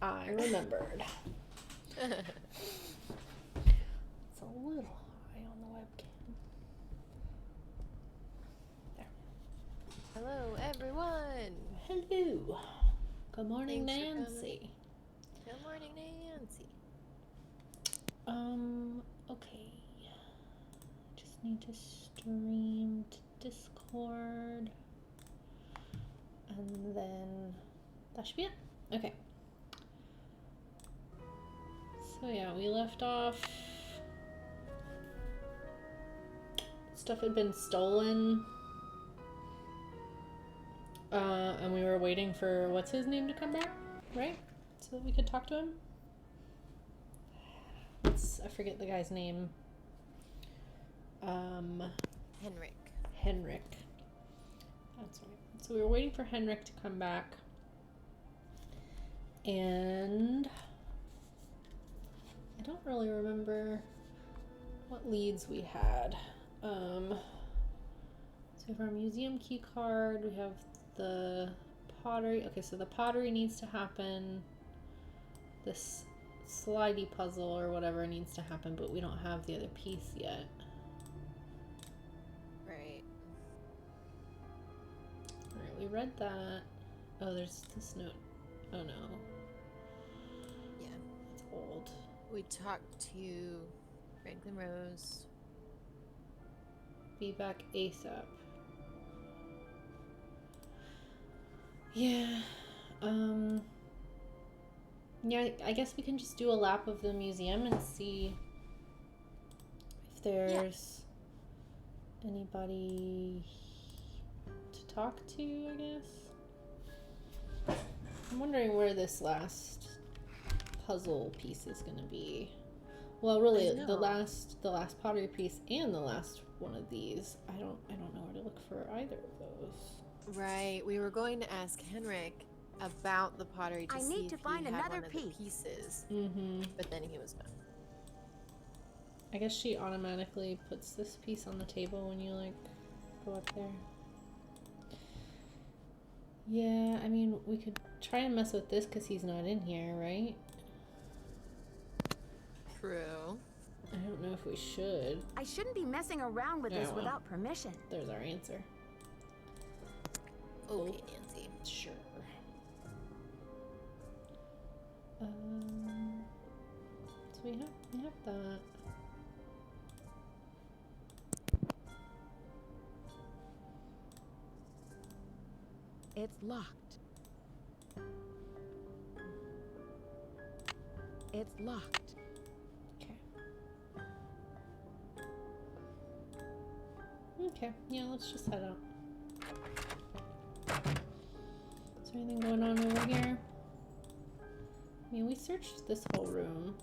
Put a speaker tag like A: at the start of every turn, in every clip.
A: I remembered. It's a little high on the webcam. There.
B: Hello, everyone.
A: Hello. Good morning,
B: Thanks for
A: Nancy.
B: Good morning, Nancy.
A: Okay. Just need to stream to Discord. And then that should be it. Okay. So yeah, we left off. Stuff had been stolen. And we were waiting for what's his name to come back, right? So that we could talk to him. I forget the guy's name.
B: Henrik.
A: That's right. So we were waiting for Henrik to come back. And I don't really remember what leads we had. So we have our museum key card. We have the pottery. Okay, so the pottery needs to happen. This slidey puzzle or whatever needs to happen, but we don't have the other piece yet.
B: Right.
A: Alright, we read that. Oh, there's this note. Oh no.
B: Yeah.
A: It's old.
B: We talked to Franklin Rose.
A: Be back ASAP. Yeah. Yeah, I guess we can just do a lap of the museum and see if there's anybody to talk to, I guess. I'm wondering where this last puzzle piece is going to be. Well, really, the last pottery piece and the last one of these. I don't know where to look for either of those.
B: Right. We were going to ask Henrik about the pottery to see if he had one of the pieces.
A: Mm-hmm.
B: But then he was gone.
A: I guess she automatically puts this piece on the table when you like go up there. Yeah, I mean, we could try and mess with this because he's not in here, right?
B: True.
A: I don't know if we should.
C: I shouldn't be messing around with this without permission.
A: There's our answer.
B: Okay, Nancy.
A: Sure. So we have that.
C: It's locked. It's locked.
A: Okay, yeah, let's just head out. Is there anything going on over here? I mean, we searched this whole room.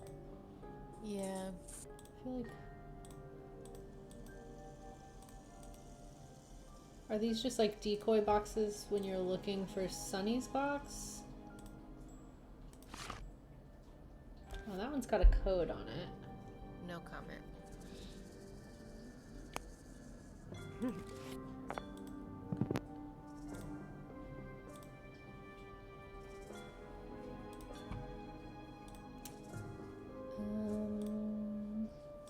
B: Yeah.
A: I feel like... Are these just like decoy boxes when you're looking for Sunny's box? Oh, that one's got a code on it.
B: No comment.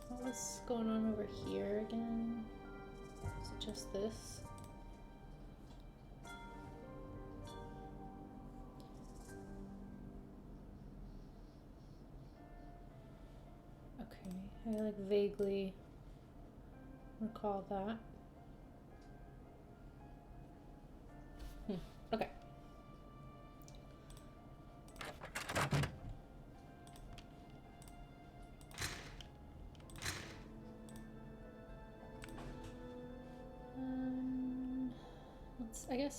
A: What was going on over here again? Is it just this? Okay, I like vaguely recall that. Okay.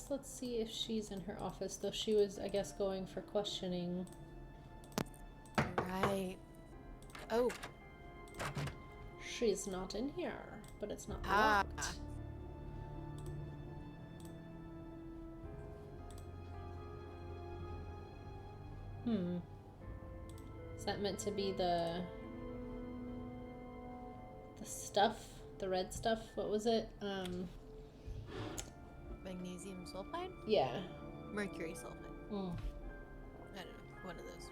A: Let's see if she's in her office, though she was, I guess, going for questioning.
B: Right. Oh.
A: She's not in here, but it's not locked. Is that meant to be the stuff? The red stuff? What was it?
B: Magnesium sulfide?
A: Yeah.
B: Mercury sulfide. I don't know. One of those.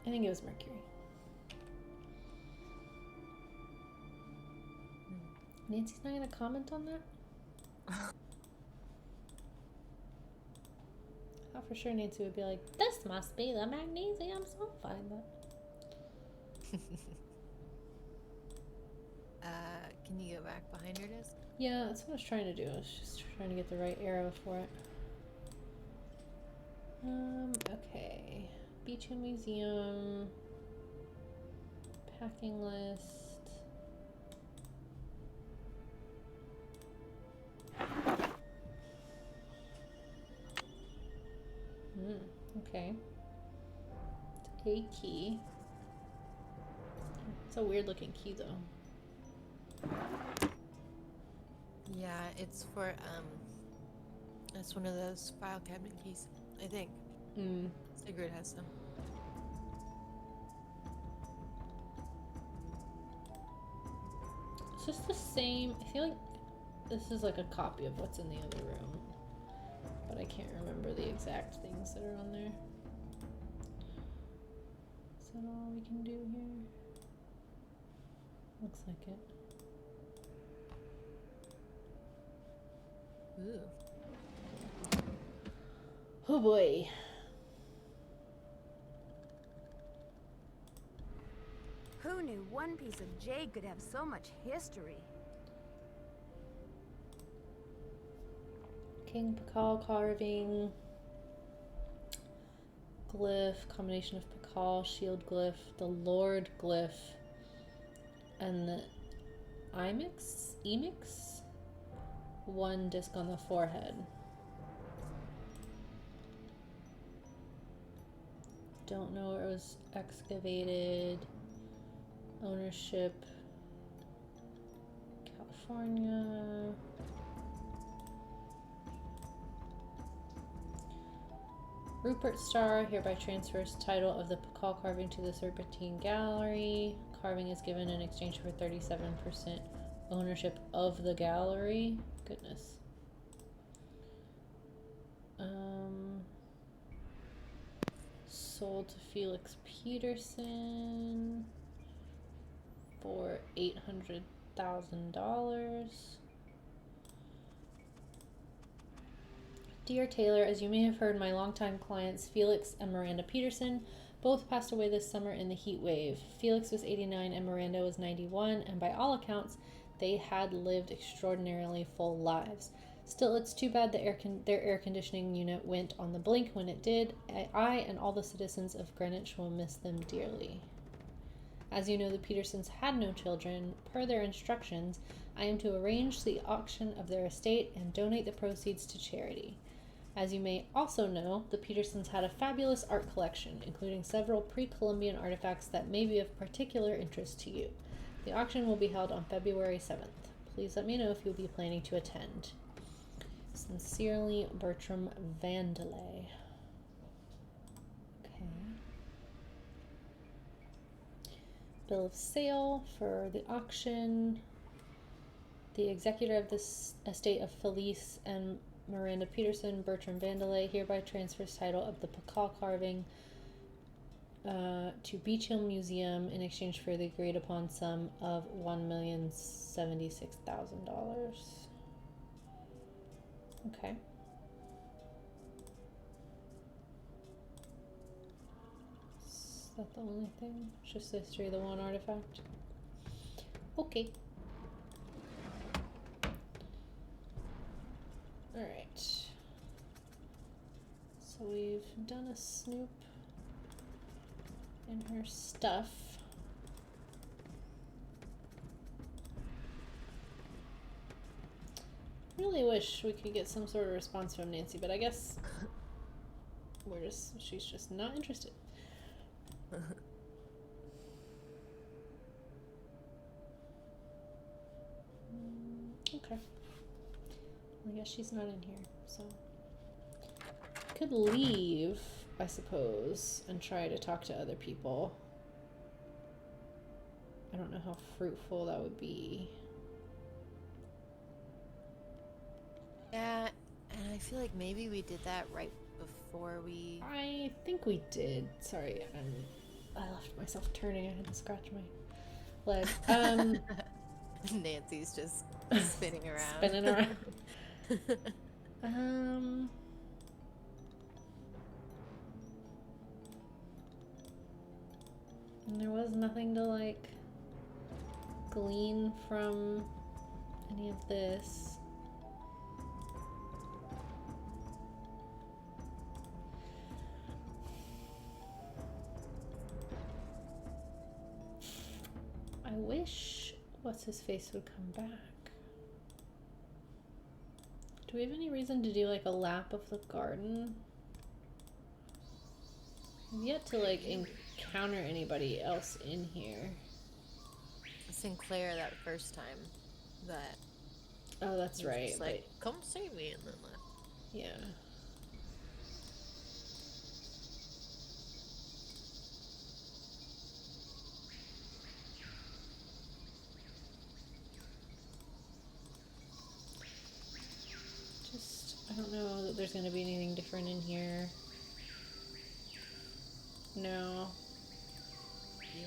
A: I think it was Mercury. Nancy's not gonna comment on that? I thought for sure Nancy would be like, this must be the magnesium sulfide.
B: Can you go back behind your disc?
A: Yeah, that's what I was trying to do. I was just trying to get the right arrow for it. Okay. Beach Hill Museum. Packing list. Okay. It's a key. It's a weird looking key though.
B: Yeah, it's for, it's one of those file cabinet keys, I think. Sigrid has some.
A: Is this the same? I feel like this is like a copy of what's in the other room, but I can't remember the exact things that are on there. Is that all we can do here? Looks like it.
B: Ooh.
A: Oh boy.
C: Who knew one piece of jade could have so much history?
A: King Pakal carving. Glyph, combination of Pakal, shield glyph, the Lord glyph, and the Emix? One disc on the forehead. Don't know where it was excavated. Ownership, California. Rupert Starr hereby transfers title of the Pakal carving to the Serpentine Gallery. Carving is given in exchange for 37% ownership of the gallery. Goodness. Sold to Felix Peterson for $800,000. Dear Taylor, as you may have heard, my longtime clients Felix and Miranda Peterson both passed away this summer in the heat wave. Felix was 89 and Miranda was 91, and by all accounts, they had lived extraordinarily full lives. Still, it's too bad their air conditioning unit went on the blink when it did. I and all the citizens of Greenwich will miss them dearly. As you know, the Petersons had no children. Per their instructions, I am to arrange the auction of their estate and donate the proceeds to charity. As you may also know, the Petersons had a fabulous art collection, including several pre-Columbian artifacts that may be of particular interest to you. The auction will be held on February 7th. Please let me know if you'll be planning to attend. Sincerely, Bertram Vandelay. Okay. Bill of sale for the auction. The executor of this estate of Felice and Miranda Peterson, Bertram Vandelay, hereby transfers title of the Pakal carving to Beach Hill Museum in exchange for the agreed upon sum of $1,076,000. Okay. Is that the only thing? Just the history of the one artifact? Okay. Alright. So we've done a snoop in her stuff. Really wish we could get some sort of response from Nancy, but I guess she's just not interested. Okay. I guess she's not in here, so could leave, I suppose, and try to talk to other people. I don't know how fruitful that would be.
B: Yeah, and I feel like maybe we did that right before we...
A: I think we did. Sorry, I'm I left myself turning. I had to scratch my leg.
B: Nancy's just spinning around.
A: Spinning around. And there was nothing to like glean from any of this. I wish what's his face would come back. Do we have any reason to do like a lap of the garden? I've yet to like encounter anybody else in here.
B: Sinclair that first time that
A: Oh, that's right.
B: just like, come see me, and then left.
A: Yeah. Just, I don't know that there's going to be anything different in here. No.
B: Yeah.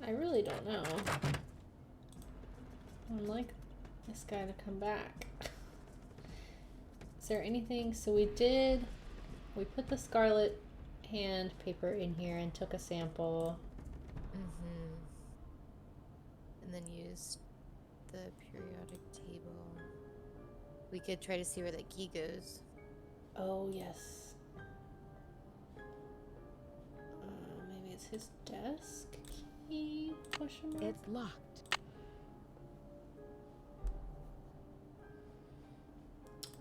A: I really don't know. I'd like this guy to come back. Is there anything? So we put the Scarlet hand paper in here and took a sample.
B: Mm-hmm. And then used the periodic table. We could try to see where that key goes.
A: Oh, yes. Maybe it's his desk key? Question mark?
C: It's locked.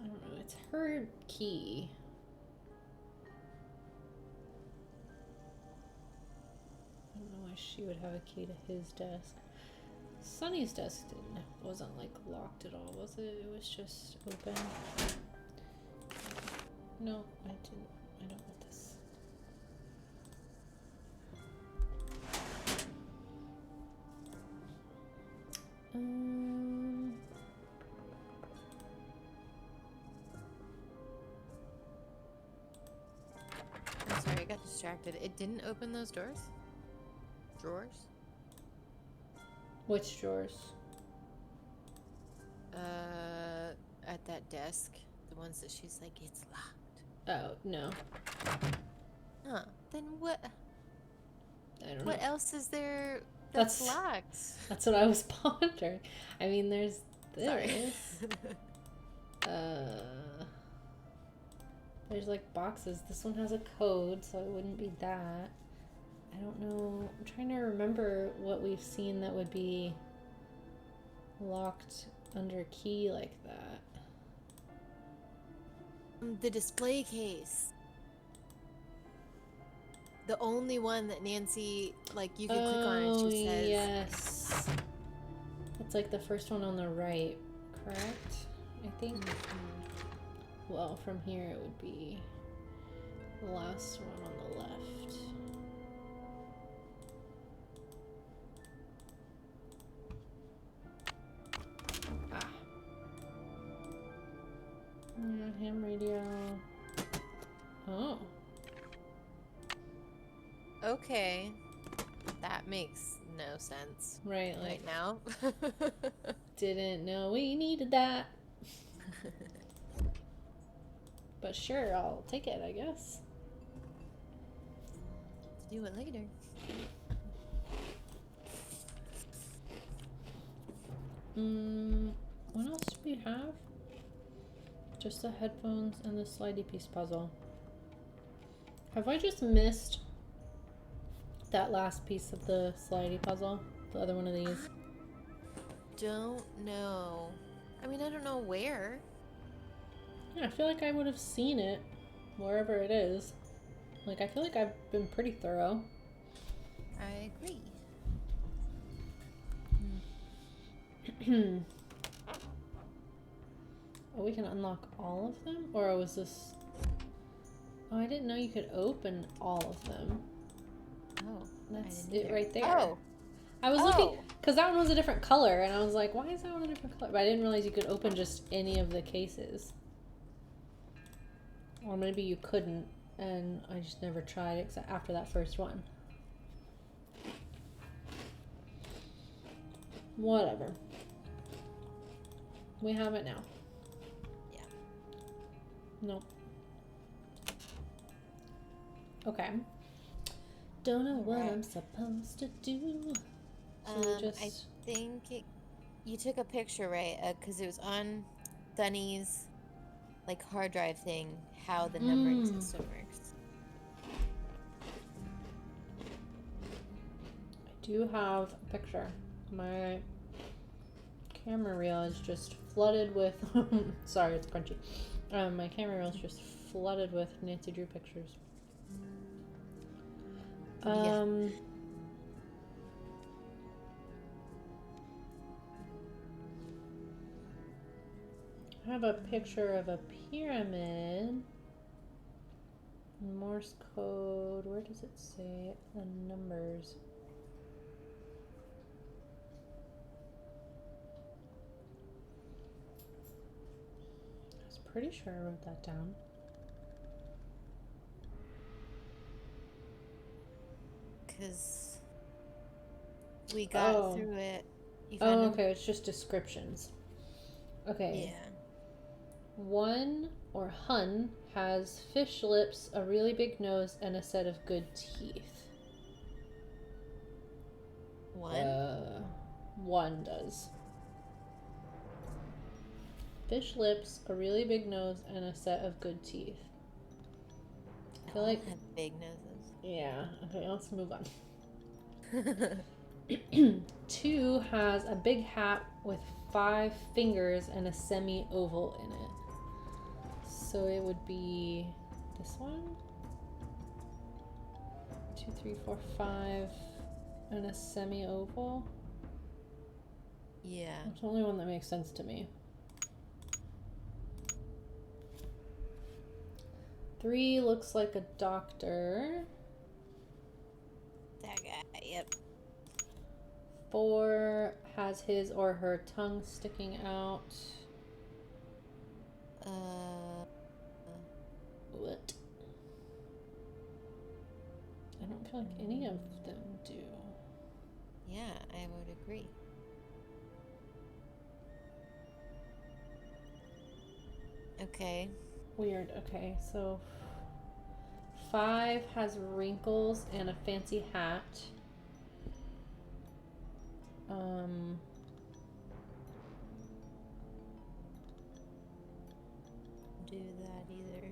A: I don't know. It's her key. I don't know why she would have a key to his desk. Sunny's desk wasn't like locked at all, was it? It was just open. No, I didn't. I don't want this.
B: I'm sorry, I got distracted. It didn't open those doors? Drawers?
A: Which drawers?
B: At that desk. The ones that she's like, it's locked.
A: Oh, no.
B: Huh. Then what?
A: I don't
B: What
A: know.
B: else is there that's
A: That's-
B: locked?
A: That's what I was pondering. I mean, there's this.
B: Sorry.
A: There's like boxes. This one has a code, so it wouldn't be that. I don't know. I'm trying to remember what we've seen that would be locked under key like that.
B: The display case. The only one that Nancy, like, you could click on and she says...
A: yes. That's like the first one on the right, correct? I think. Well, from here it would be the last one on the left. Ah. Yeah, ham radio. Oh.
B: Okay. That makes no sense.
A: Right,
B: Right
A: like,
B: now.
A: didn't know we needed that. But sure, I'll take it, I guess.
B: Do it later.
A: What else do we have? Just the headphones and the slidey piece puzzle. Have I just missed that last piece of the slidey puzzle? The other one of these?
B: Don't know. I mean, I don't know where.
A: Yeah, I feel like I would have seen it wherever it is. Like, I feel like I've been pretty thorough.
B: I agree.
A: Oh, we can unlock all of them? Or was this... Oh, I didn't know you could open all of them.
B: Oh,
A: That's
B: I didn't
A: it
B: either.
A: right there.
B: Oh,
A: I was looking... Because that one was a different color, and I was like, why is that one a different color? But I didn't realize you could open just any of the cases. Or maybe you couldn't, and I just never tried except after that first one. Whatever. We have it now.
B: Yeah.
A: Nope. Okay. Don't know what I'm supposed to do. So
B: I think you took a picture, right? Because it was on Sunny's like hard drive thing. How the numbering system works.
A: I do have a picture. My camera reel is just flooded with... Sorry, it's crunchy. My camera reel is just flooded with Nancy Drew pictures.
B: Yeah.
A: I have a picture of a pyramid. Morse code. Where does it say the numbers? I was pretty sure I wrote that down.
B: Because we got through it.
A: Oh, okay. It's just descriptions. Okay.
B: Yeah.
A: One, or Hun, has fish lips, a really big nose, and a set of good teeth. One does. Fish lips, a really big nose, and a set of good teeth. I feel like
B: have big noses.
A: Yeah. Okay, let's move on. 2 has a big hat with 5 fingers and a semi-oval in it. So it would be this one. 2, 3, 4, 5, and a semi-oval.
B: Yeah.
A: That's the only one that makes sense to me. 3 looks like a doctor.
B: That guy, yep.
A: 4 has his or her tongue sticking out. What? I don't feel like any of them do.
B: Yeah, I would agree. Okay.
A: Weird. Okay, so 5 has wrinkles and a fancy hat.
B: Do that either.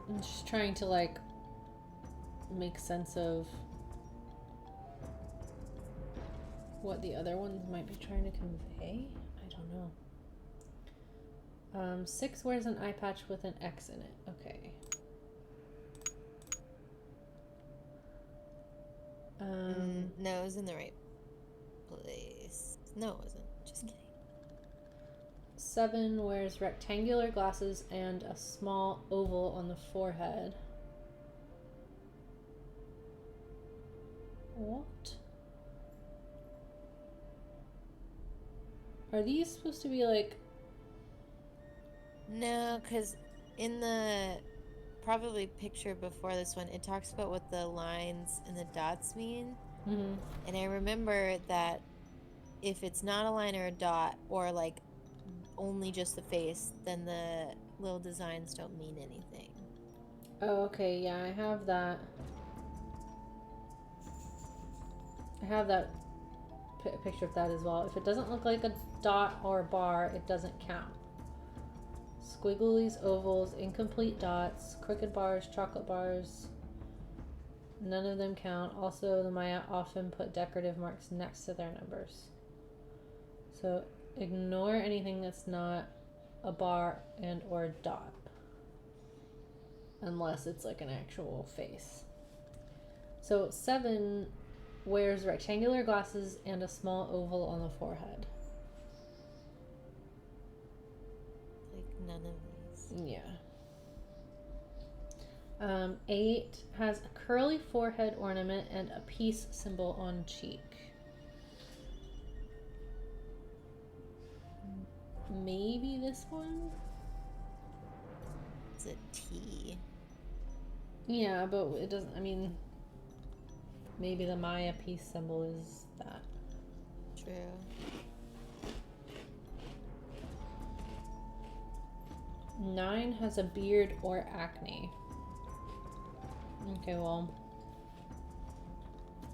A: I'm just trying to like make sense of what the other ones might be trying to convey. I don't know. 6 wears an eye patch with an X in it. Okay.
B: No, it was in the right place. No, it wasn't. Just kidding.
A: 7 wears rectangular glasses and a small oval on the forehead. What? Are these supposed to be like...
B: No, because in the probably picture before this one, it talks about what the lines and the dots mean.
A: Mm-hmm.
B: And I remember that if it's not a line or a dot, or like only just the face, then the little designs don't mean anything.
A: Oh, okay. Yeah, I have that. I have that picture of that as well. If it doesn't look like a dot or a bar, it doesn't count. Squigglies, ovals, incomplete dots, crooked bars, chocolate bars. None of them count. Also, the Maya often put decorative marks next to their numbers. So ignore anything that's not a bar and or a dot. Unless it's like an actual face. So 7 wears rectangular glasses and a small oval on the forehead.
B: Like none of these.
A: Yeah. 8 has a curly forehead ornament and a peace symbol on cheek. Maybe this one?
B: It's a T.
A: Yeah, but it doesn't, I mean, maybe the Maya peace symbol is that.
B: True.
A: Nine has a beard or acne. Okay, well,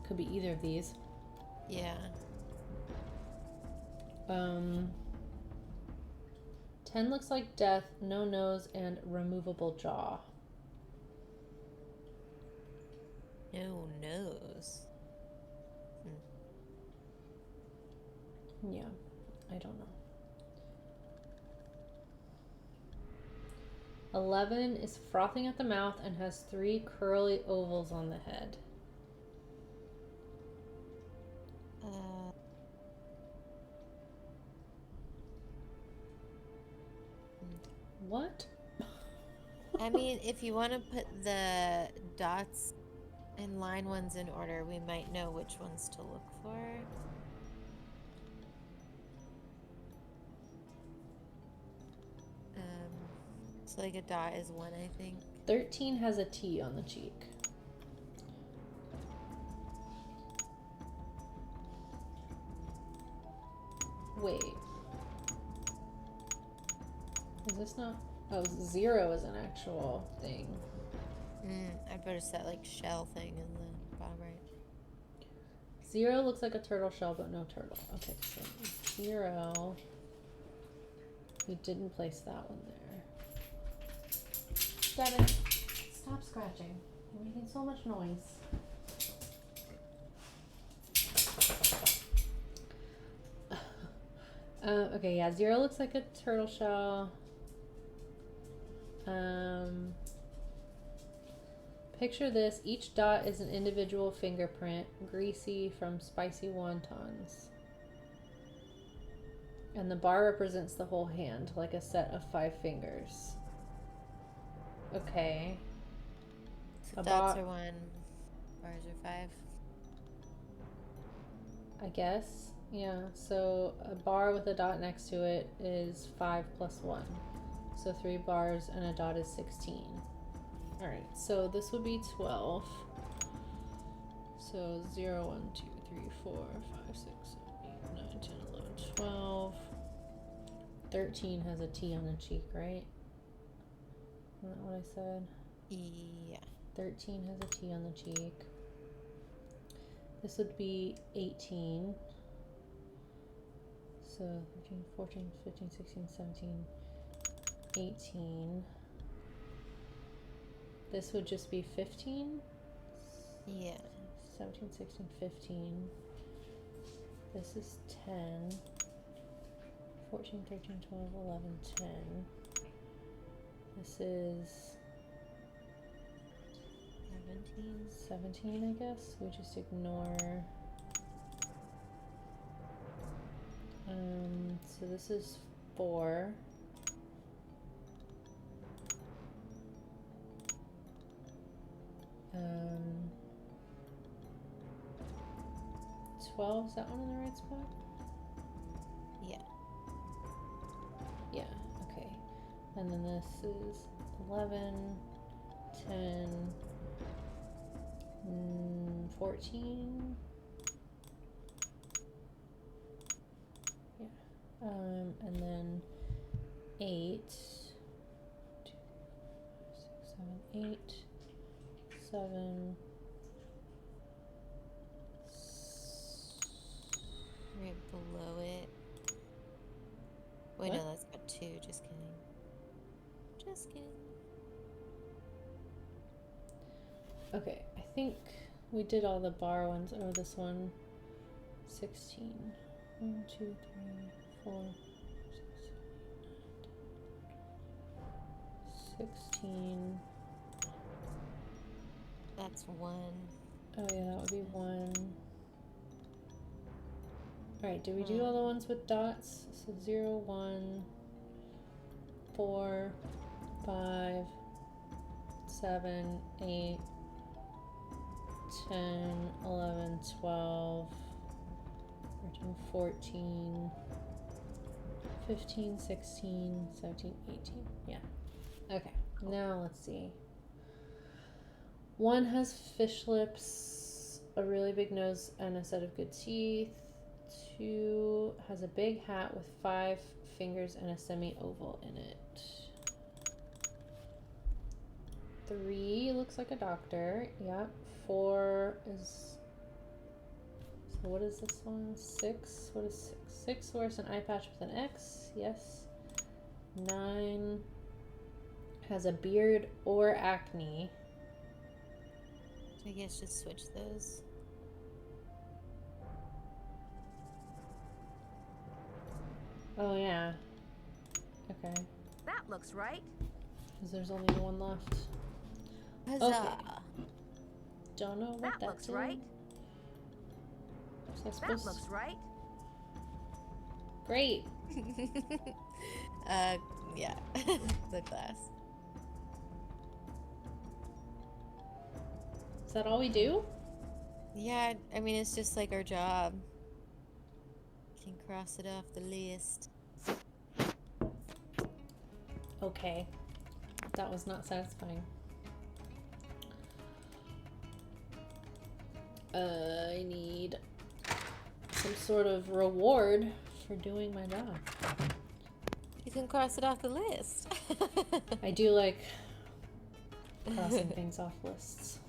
A: could be either of these.
B: Yeah.
A: 10 looks like death, no nose, and removable jaw.
B: No nose.
A: Yeah, I don't know. 11 is frothing at the mouth and has 3 curly ovals on the head. What?
B: I mean, if you want to put the dots and line ones in order, we might know which ones to look for. So like a dot is 1, I think.
A: 13 has a T on the cheek. Wait. Is this not? Oh, 0 is an actual thing.
B: I better set like shell thing in the bottom right.
A: 0 looks like a turtle shell, but no turtle. Okay, so 0. We didn't place that one there. Devin, stop scratching. You're making so much noise. Okay, yeah, 0 looks like a turtle shell. Picture this. Each dot is an individual fingerprint, greasy from spicy wontons. And the bar represents the whole hand, like a set of 5 fingers. Okay.
B: So dots are 1, bars are 5.
A: I guess. Yeah, so a bar with a dot next to it is 5 plus 1. So 3 bars and a dot is 16. Alright, so this would be 12. So 0, 1, 2, 3, 4, 5, 6, 7, 8, 9, 10, 11, 12. 13 has a T on the cheek, right? Isn't that what I said?
B: Yeah.
A: 13 has a T on the cheek. This would be 18. So 13, 14, 15, 16, 17, 18. This would just be 15?
B: Yeah.
A: 17, 16, 15. This is 10. 14, 13, 12, 11, 10. This is 17, I guess. We just ignore. So this is 4. 12, is that one in the right spot?
B: Yeah.
A: Yeah, okay. And then this is 11, 10, 14. Yeah. And then 8, 2, 6, 7, 8, 7.
B: Right below it. Wait,
A: What?
B: no, that's got 2. Just kidding. Just kidding.
A: Okay, I think we did all the bar ones. Oh, this one. 16. 1, 2, 3, 4, 6, 16.
B: That's 1.
A: Oh yeah, that would be 1. Alright, did we do all the ones with dots? So 0, 1, 4, 5, 7, 8, 10, 11, 12, 13, 14, 15, 16, 17, 18. Yeah. Okay, now let's see. 1 has fish lips, a really big nose, and a set of good teeth. 2 has a big hat with 5 fingers and a semi-oval in it. 3 looks like a doctor. Yep. 4 is... So what is this one? 6? What is 6? 6 wears an eye patch with an X. Yes. 9 has a beard or acne.
B: I guess just switch those.
A: Oh, yeah. Okay.
C: That looks right.
A: Because there's only the one left.
B: Huzzah!
A: Okay. Don't know what
C: That looks
A: in.
C: right.
A: So
C: That looks right.
A: Great.
B: Yeah. The glass.
A: Is that all we do?
B: Yeah, I mean, it's just like our job. Can cross it off the list.
A: Okay. That was not satisfying. I need some sort of reward for doing my job.
B: You can cross it off the list.
A: I do like crossing things off lists.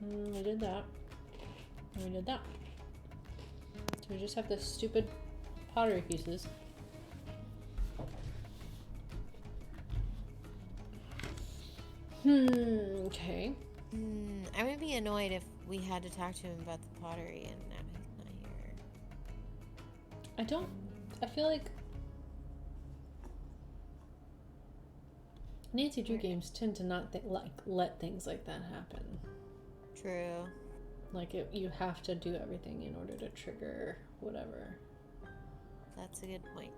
A: We did that. And we did that. So we just have the stupid pottery pieces. Okay.
B: I would be annoyed if we had to talk to him about the pottery and now he's not here.
A: I feel like Nancy Drew games tend to not let things like that happen.
B: True.
A: Like you have to do everything in order to trigger whatever.
B: That's a good point.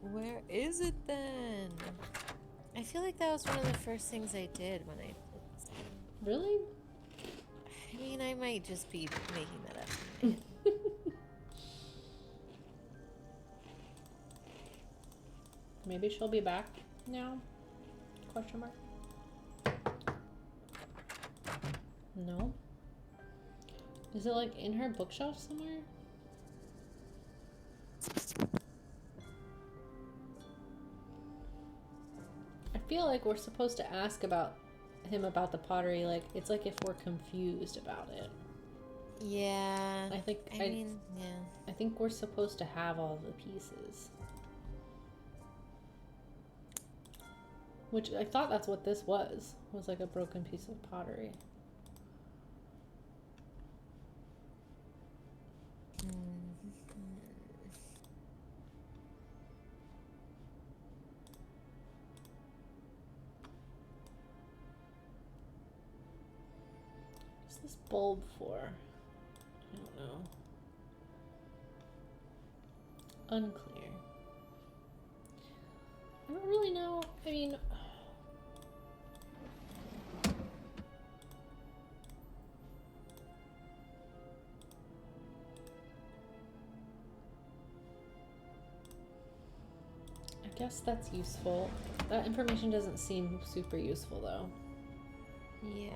B: Where is it then? I feel like that was one of the first things I did when I played this game.
A: Really?
B: I mean, I might just be making that up in my head.
A: Maybe she'll be back now? Question mark. No. Is it like in her bookshelf somewhere? I feel like we're supposed to ask about him about the pottery, like it's like if we're confused about it.
B: Yeah.
A: I think
B: I mean, yeah.
A: I think we're supposed to have all the pieces. Which I thought that's what this was like a broken piece of pottery. What's this bulb for? I don't know. Unclear. I don't really know. I mean, I guess that's useful. That information doesn't seem super useful though.
B: Yeah.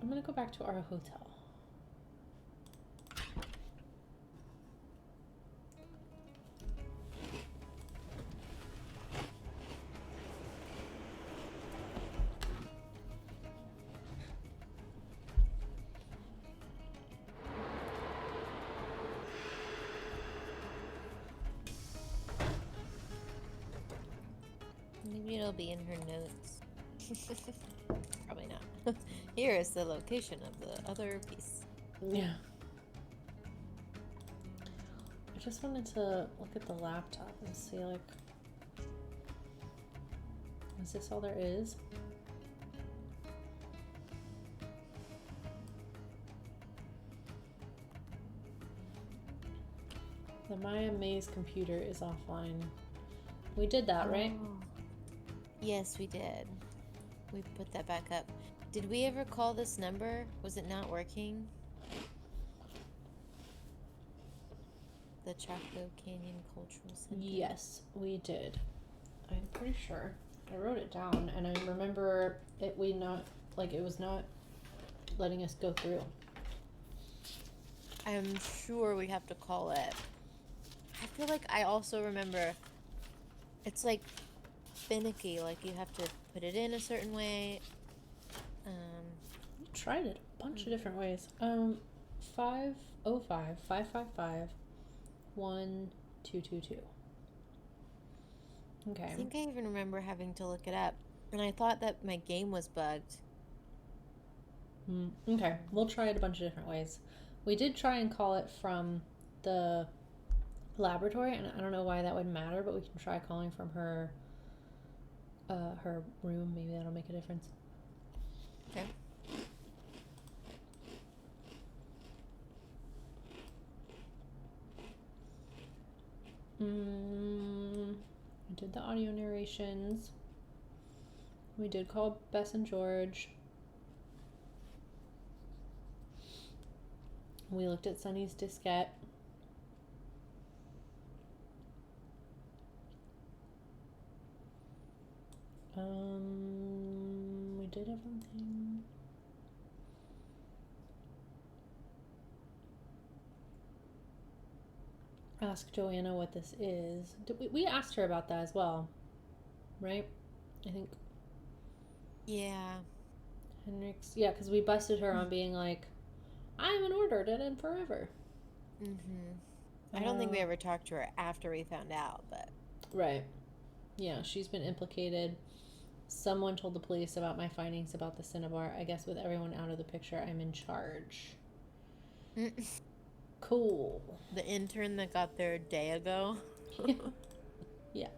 A: I'm gonna go back to our hotel.
B: Maybe it'll be in her notes. Probably not. Here is the location of the other piece.
A: Yeah. I just wanted to look at the laptop and see, like, is this all there is? The Maya Maze computer is offline. We did that, right?
B: Yes, we did. We put that back up. Did we ever call this number? Was it not working? The Choco Canyon Cultural Center?
A: Yes, we did. I'm pretty sure. I wrote it down, and I remember it was not letting us go through.
B: I'm sure we have to call it. I feel like I also remember it's like finicky, like you have to put it in a certain way.
A: We tried it a bunch of different ways. 505-555-1222. Okay.
B: I think I even remember having to look it up, and I thought that my game was bugged.
A: Okay, we'll try it a bunch of different ways. We did try and call it from the laboratory, and I don't know why that would matter, but we can try calling from her room. Maybe that'll make a difference.
B: Okay.
A: I did the audio narrations. We did call Bess and George. We looked at Sunny's diskette. We did everything. Ask Joanna what this is. We asked her about that as well, right? I think.
B: Yeah.
A: Henrik's, yeah, because we busted her on being like, I haven't ordered it in forever.
B: I don't think we ever talked to her after we found out, but...
A: Right. Yeah, she's been implicated. Someone told the police about my findings about the Cinnabar. I guess with everyone out of the picture, I'm in charge. Cool.
B: The intern that got there a day ago.
A: Yeah.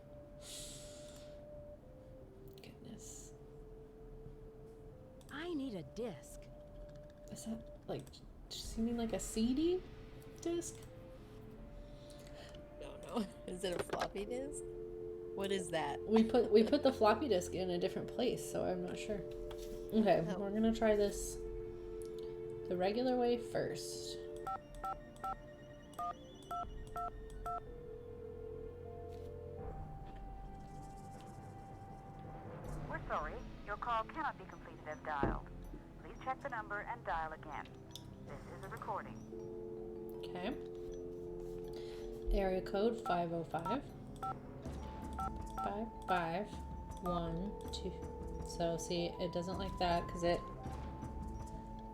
A: Goodness.
C: I need a disc.
A: Is that like, does you mean like a CD disc?
B: No. Is it a floppy disk? What is that?
A: We put the floppy disk in a different place, so I'm not sure. Okay, we're gonna try this the regular way first.
D: We're sorry, your call cannot be completed as dialed. Please check the number and dial again. This is a recording.
A: Okay. Area code 505 5512. So see, it doesn't like that because it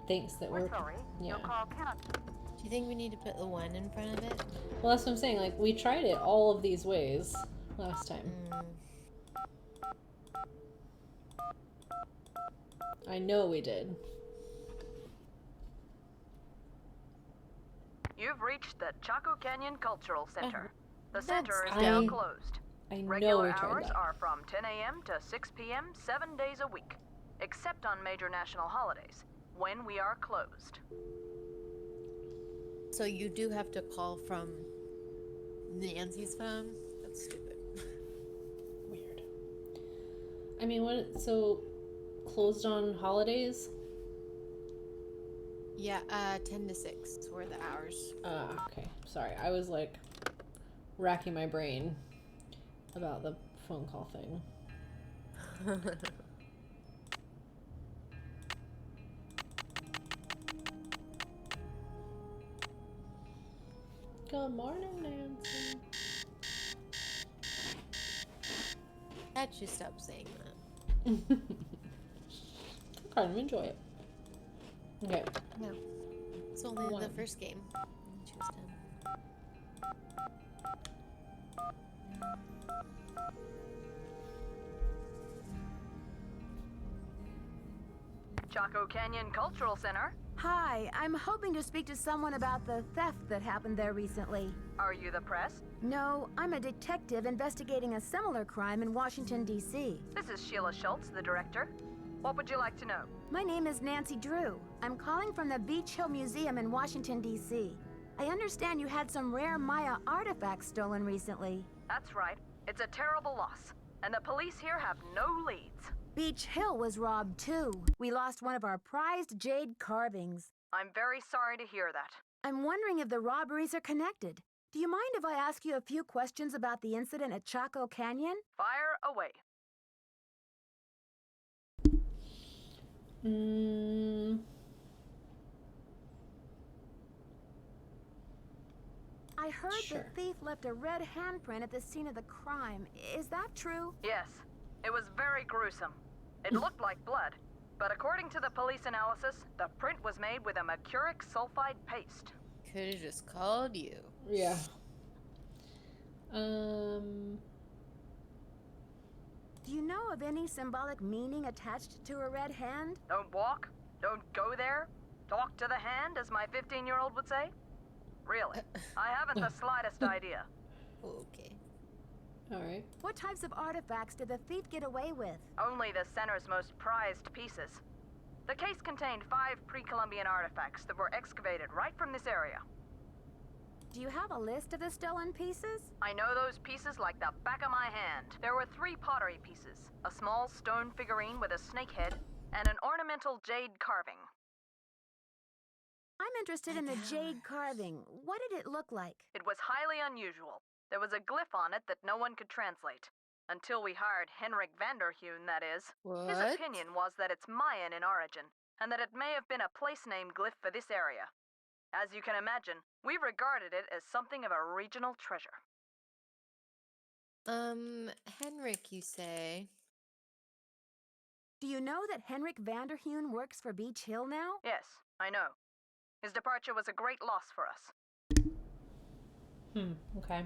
A: thinks that
D: We're sorry, your call cannot.
B: Do you think we need to put the 1 in front of it?
A: Well, that's what I'm saying. Like, we tried it all of these ways last time. I know we did.
D: You've reached the Choco Canyon Cultural Center. The
B: That's-
D: center is now closed.
A: I know
D: Regular
A: we tried
D: hours
A: that.
D: are from 10 a.m. to 6 p.m. 7 days a week, except on major national holidays, when we are closed.
B: So you do have to call from Nancy's phone? That's stupid.
A: Weird. I mean, what? So closed on holidays?
B: Yeah, 10 to 6 were the hours.
A: Okay. Sorry, I was like racking my brain about the phone call thing. Good morning, Nancy.
B: I should stop saying that.
A: Kind of enjoy it. Okay.
B: No. It's only the
A: 1.
B: first game. She was 10.
E: Choco Canyon Cultural Center.
C: Hi, I'm hoping to speak to someone about the theft that happened there recently.
E: Are you the press?
C: No, I'm a detective investigating a similar crime in Washington, D.C.
E: This is Sheila Schultz, the director. What would you like to know?
C: My name is Nancy Drew. I'm calling from the Beach Hill Museum in Washington, D.C. I understand you had some rare Maya artifacts stolen recently.
E: That's right. It's a terrible loss, and the police here have no leads.
C: Beach Hill was robbed too. We lost one of our prized jade carvings.
E: I'm very sorry to hear that.
C: I'm wondering if the robberies are connected. Do you mind if I ask you a few questions about the incident at Choco Canyon?
E: Fire away.
C: I heard
A: Sure.
C: the thief left a red handprint at the scene of the crime. Is that true?
E: Yes, it was very gruesome. It looked like blood, but according to the police analysis, the print was made with a mercuric sulfide paste.
B: Could have just called you.
A: Yeah.
C: Do you know of any symbolic meaning attached to a red hand?
E: Don't walk, don't go there, talk to the hand, as my 15-year-old would say. Really, I haven't the slightest idea.
B: Okay.
A: Alright.
C: What types of artifacts did the thief get away with?
E: Only the center's most prized pieces. The case contained 5 pre-Columbian artifacts that were excavated right from this area.
C: Do you have a list of the stolen pieces?
E: I know those pieces like the back of my hand. There were 3 pottery pieces, a small stone figurine with a snake head, and an ornamental jade carving.
C: I'm interested in the jade carving. What did it look like?
E: It was highly unusual. There was a glyph on it that no one could translate. Until we hired Henrik Vanderheun, that is. His
B: What?
E: opinion was that it's Mayan in origin, and that it may have been a place-name glyph for this area. As you can imagine, we regarded it as something of a regional treasure.
B: Henrik, you say?
C: Do you know that Henrik Vanderheun works for Beach Hill now?
E: Yes, I know. His departure was a great loss for us.
A: Okay.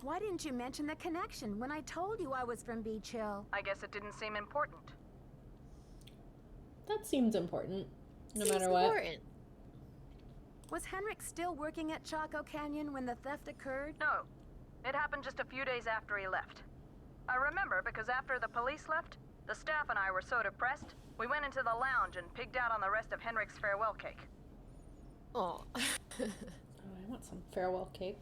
C: Why didn't you mention the connection when I told you I was from Beach Hill?
E: I guess it didn't seem important.
A: That seems important. No
B: Seems
A: matter what.
B: important.
C: Was Henrik still working at Choco Canyon when the theft occurred?
E: No, it happened just a few days after he left. I remember because after the police left, the staff and I were so depressed, we went into the lounge and pigged out on the rest of Henrik's farewell cake.
B: Oh.
A: Oh, I want some farewell cake.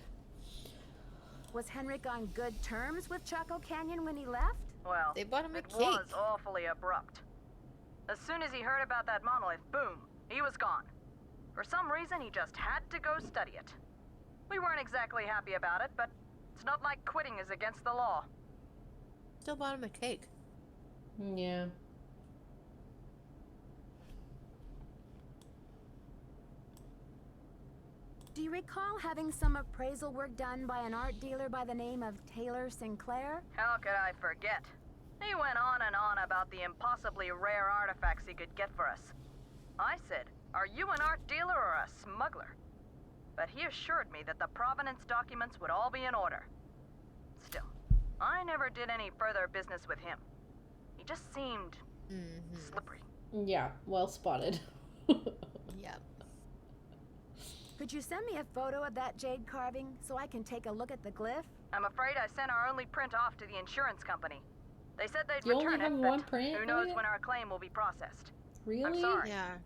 C: Was Henrik on good terms with Choco Canyon when he left?
E: Well,
B: They bought him a
E: it
B: cake.
E: was awfully abrupt. As soon as he heard about that monolith, boom, he was gone. For some reason, he just had to go study it. We weren't exactly happy about it, but it's not like quitting is against the law.
B: Still bought him a cake.
A: Yeah.
C: Do you recall having some appraisal work done by an art dealer by the name of Taylor Sinclair?
E: How could I forget? He went on and on about the impossibly rare artifacts he could get for us. I said, "Are you an art dealer or a smuggler?" But he assured me that the provenance documents would all be in order. Still, I never did any further business with him. He just seemed slippery.
A: Yeah, well spotted.
B: Yep.
C: Could you send me a photo of that jade carving so I can take a look at the glyph?
E: I'm afraid I sent our only print off to the insurance company. They said they'd
A: You only
E: return
A: have
E: it,
A: one
E: but
A: print
E: who
A: of
E: knows
A: it?
E: when our claim will be processed.
A: Really?
E: sorry.
B: Yeah.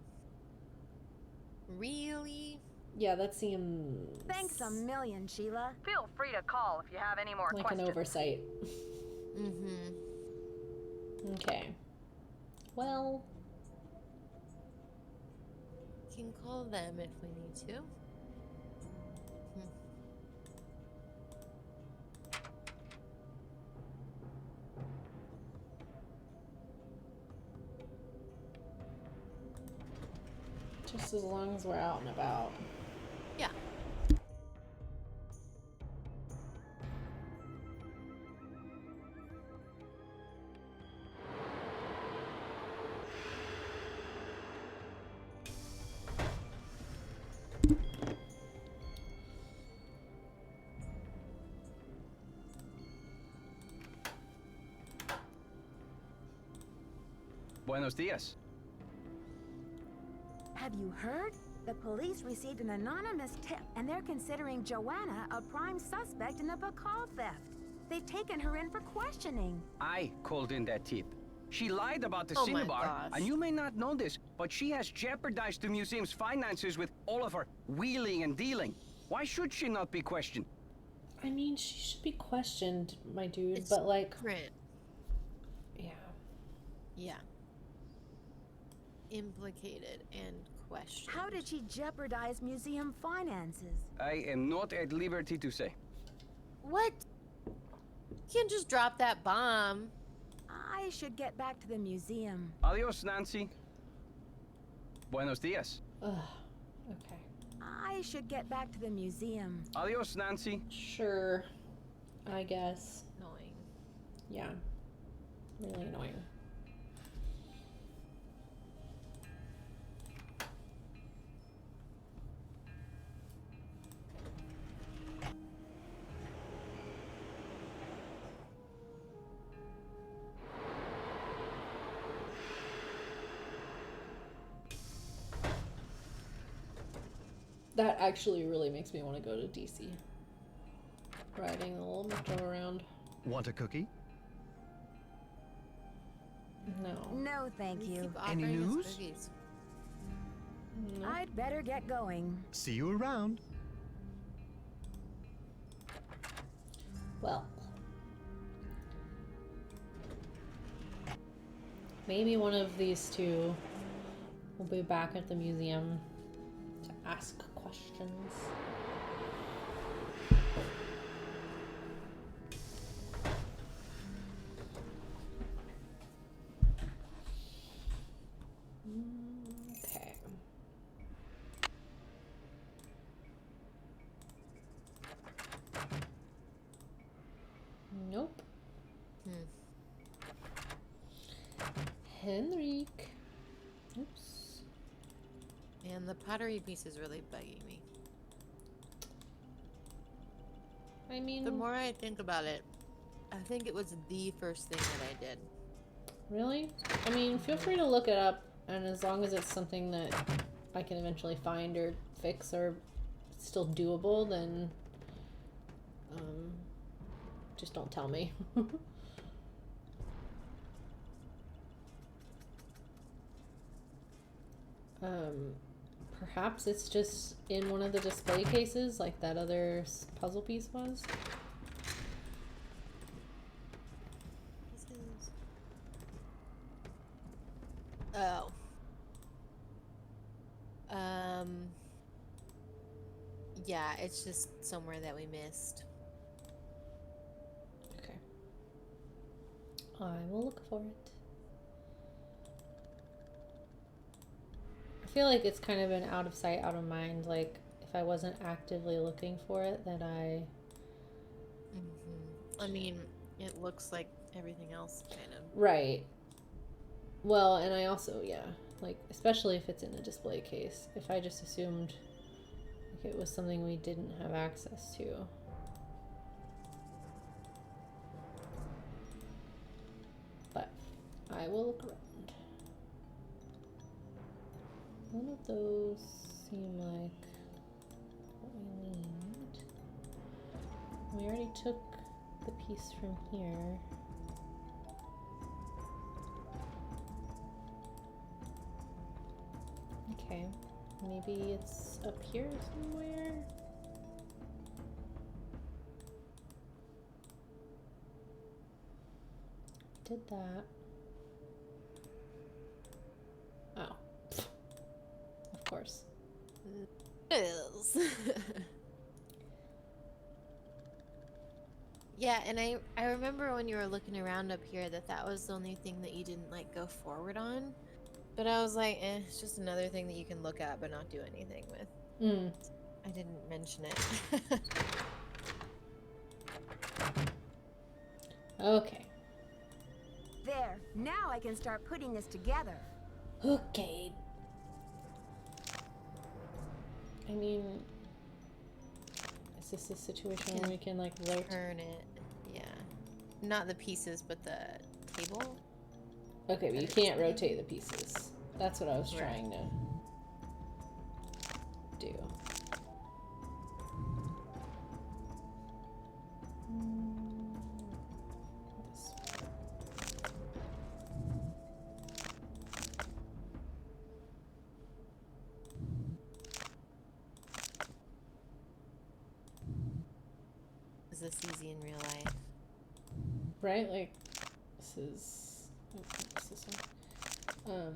B: Really?
A: Yeah, that seems
C: Thanks a million, Sheila.
E: Feel free to call if you have any more
A: like
E: questions.
A: an oversight.
B: Mm-hmm.
A: Okay. Well,
B: Can call them if we need to.
A: just as long as we're out and about.
B: Yeah.
F: Buenos dias.
C: Have you heard? The police received an anonymous tip, and they're considering Joanna a prime suspect in the Bacall theft. They've taken her in for questioning.
F: I called in that tip. She lied about the
B: Oh my
F: cinnabar,
B: gosh.
F: and you may not know this, but she has jeopardized the museum's finances with all of her wheeling and dealing. Why should she not be questioned?
A: I mean, she should be questioned, my dude,
B: It's
A: but like,
B: different.
A: yeah.
B: Yeah. Implicated and questioned.
C: How did she jeopardize museum finances?
F: I am not at liberty to say.
B: What? You can't just drop that bomb.
C: I should get back to the museum.
F: Adios, Nancy. Buenos dias.
A: Ugh. Okay.
C: I should get back to the museum.
F: Adios, Nancy.
A: Sure. I guess.
B: Annoying.
A: Yeah. Really annoying. That actually really makes me want to go to DC. Riding the little metro around.
G: Want a cookie?
A: No.
C: No, thank
B: We
C: you.
B: keep
G: Any
B: offering us
G: news?
B: cookies.
A: No.
C: I'd better get going.
G: See you around.
A: Well. Maybe one of these two will be back at the museum to ask questions. Okay. Nope. Henrik. Oops.
B: And the pottery piece is really bugging me.
A: I mean,
B: The more I think about it, I think it was the first thing that I did.
A: really? I mean, feel free to look it up, and as long as it's something that I can eventually find or fix or it's still doable, then just don't tell me. Perhaps it's just in one of the display cases, like that other puzzle piece was.
B: Oh. Yeah, it's just somewhere that we missed.
A: Okay. I will look for it. I feel like it's kind of an out of sight, out of mind. Like, if I wasn't actively looking for it, that I...
B: I mean, it looks like everything else, kind of.
A: Right. Well, and I also, yeah, like, especially if it's in a display case. If I just assumed like it was something we didn't have access to. But I will look around. None of those seem like what we need. We already took the piece from here. Okay, maybe it's up here somewhere. Did that. Oh. Of course.
B: Is. Yeah, and I remember when you were looking around up here that was the only thing that you didn't like go forward on. But I was like, it's just another thing that you can look at but not do anything with. I didn't mention it.
A: Okay.
C: There, now I can start putting this together.
A: Okay. I mean, is this a situation where we can like rotate?
B: Turn it. Yeah. Not the pieces, but the table.
A: Okay, but you can't rotate the pieces. That's what I was trying to do.
B: Is this easy in real life?
A: Right? Like, this is... What's this one?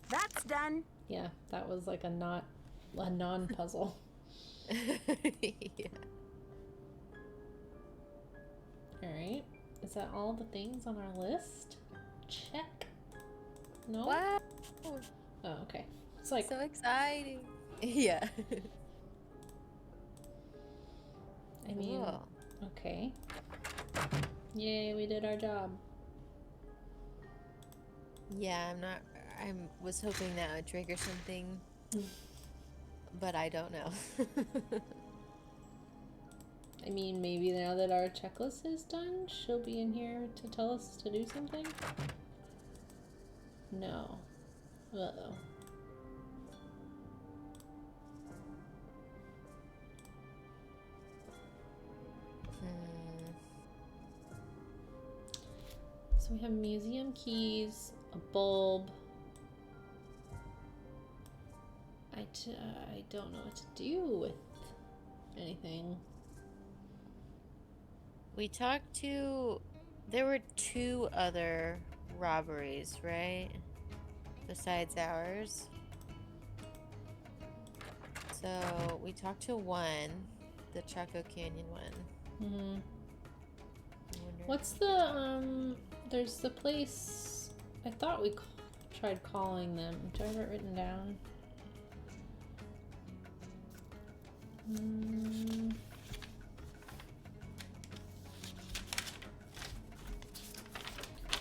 C: That's done.
A: Yeah, that was like a non-puzzle.
B: Yeah.
A: Alright. Is that all the things on our list? Check. No?
B: Wow.
A: Oh, okay. It's like...
B: So exciting. Yeah.
A: I mean...
B: Cool.
A: Okay. Yay, we did our job.
B: Yeah, I was hoping that would trigger something, but I don't know.
A: I mean, maybe now that our checklist is done, she'll be in here to tell us to do something? No. Uh-oh. So we have museum keys, a bulb. I don't know what to do with anything.
B: We talked to... There were 2 other robberies, right? Besides ours. So, we talked to one. The Choco Canyon one.
A: Mm-hmm.
B: I wonder-
A: What's the, there's the place... I thought we tried calling them. Do I have it written down? I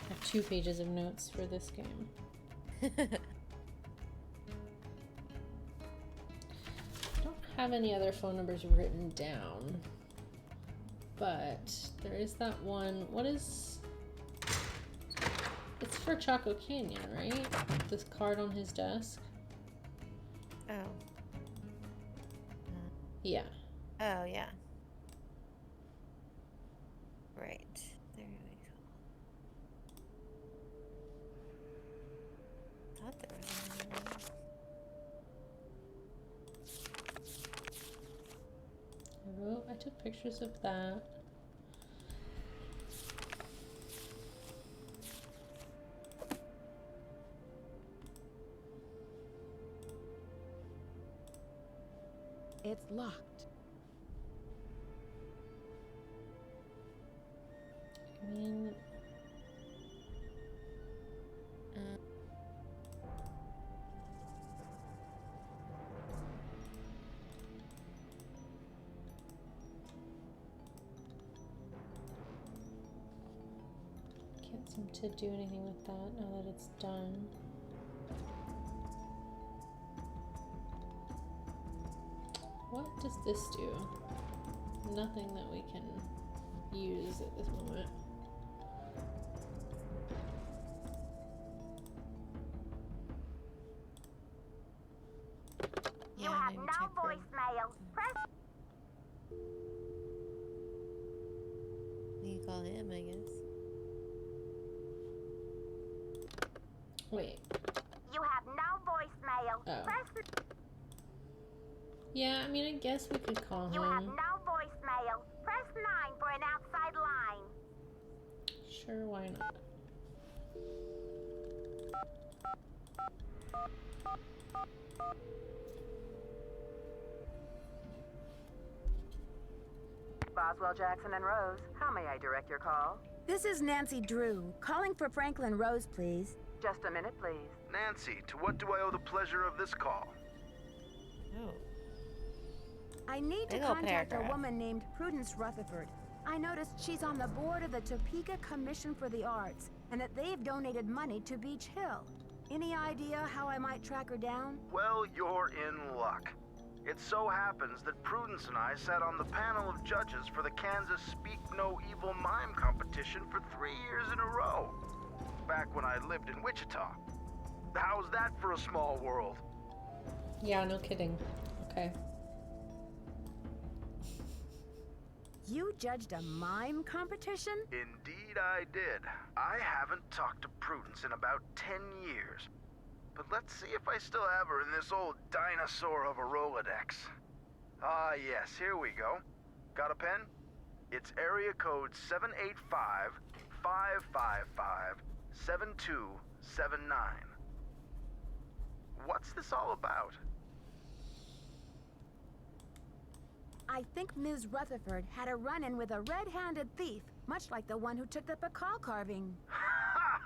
A: have 2 pages of notes for this game. I don't have any other phone numbers written down. But there is that one. What is... It's for Choco Canyon, right? This card on his desk.
B: Oh.
A: Yeah.
B: Oh, yeah. Right. There we go. Thought there was another one.
A: I took pictures of that.
C: It's locked.
A: I mean... Can't seem to do anything with that now that it's done. What does this do? Nothing that we can use at this moment.
C: You have
B: maybe
C: no
B: check for-
C: voicemail. Press.
B: You can call him, I guess.
A: Wait.
C: You have no voicemail.
A: Oh.
C: Press.
A: Yeah, I mean, I guess we could call
C: You have
A: him.
C: no voicemail. Press 9 for an outside line.
A: Sure, why not?
D: Boswell, Jackson, and Rose, how may I direct your call?
C: This is Nancy Drew, calling for Franklin Rose, please.
D: Just a minute, please.
H: Nancy, to what do I owe the pleasure of this call?
B: Oh.
C: I need to
B: Big ol'
C: contact a
B: paragraph.
C: woman named Prudence Rutherford. I noticed she's on the board of the Topeka Commission for the Arts, and that they've donated money to Beach Hill. Any idea how I might track her down?
H: Well, you're in luck. It so happens that Prudence and I sat on the panel of judges for the Kansas Speak No Evil Mime competition for 3 years in a row. back when I lived in Wichita. How's that for a small world?
A: Yeah, no kidding. Okay.
C: You judged a mime competition?
H: Indeed I did. I haven't talked to Prudence in about 10 years. But let's see if I still have her in this old dinosaur of a Rolodex. Ah, yes, here we go. Got a pen? It's area code 785-555-7279. What's this all about?
C: I think Ms. Rutherford had a run-in with a red-handed thief, much like the one who took the Pakal carving.
H: Ha!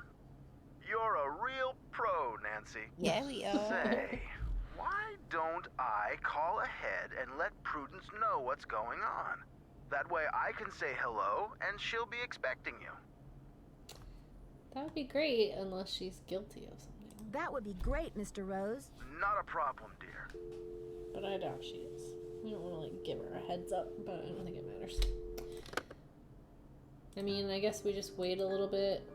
H: You're a real pro, Nancy.
B: Yeah, we are.
H: Say, why don't I call ahead and let Prudence know what's going on? That way I can say hello and she'll be expecting you.
A: That would be great, unless she's guilty of something.
C: That would be great, Mr. Rose.
H: Not a problem, dear.
A: But I doubt she is. We don't want to, like, give her a heads up, but I don't think it matters. I mean, I guess we just wait a little bit.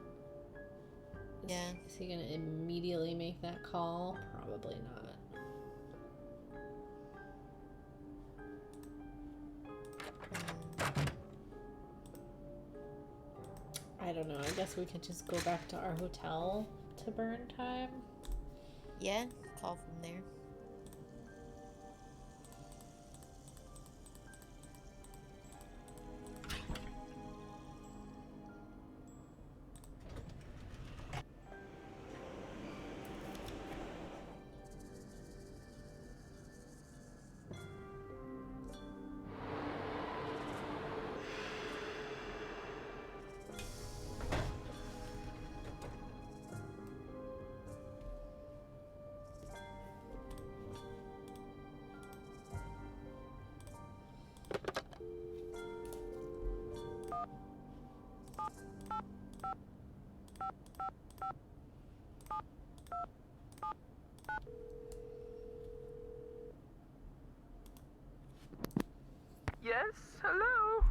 B: Yeah.
A: Is he gonna immediately make that call? Probably not. I don't know. I guess we could just go back to our hotel to burn time.
B: Yeah, call from there.
I: Yes, hello?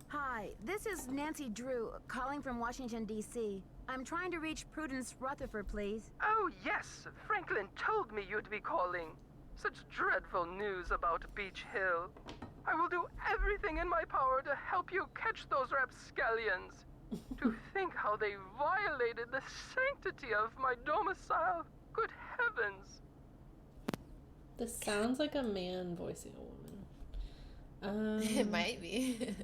C: Hi, this is Nancy Drew, calling from Washington, D.C. I'm trying to reach Prudence Rutherford, please.
I: Oh, yes. Franklin told me you'd be calling. Such dreadful news about Beach Hill. I will do everything in my power to help you catch those rapscallions. To think how they violated the sanctity of my domicile. Good heavens.
A: This sounds like a man voicing a woman.
B: It might be.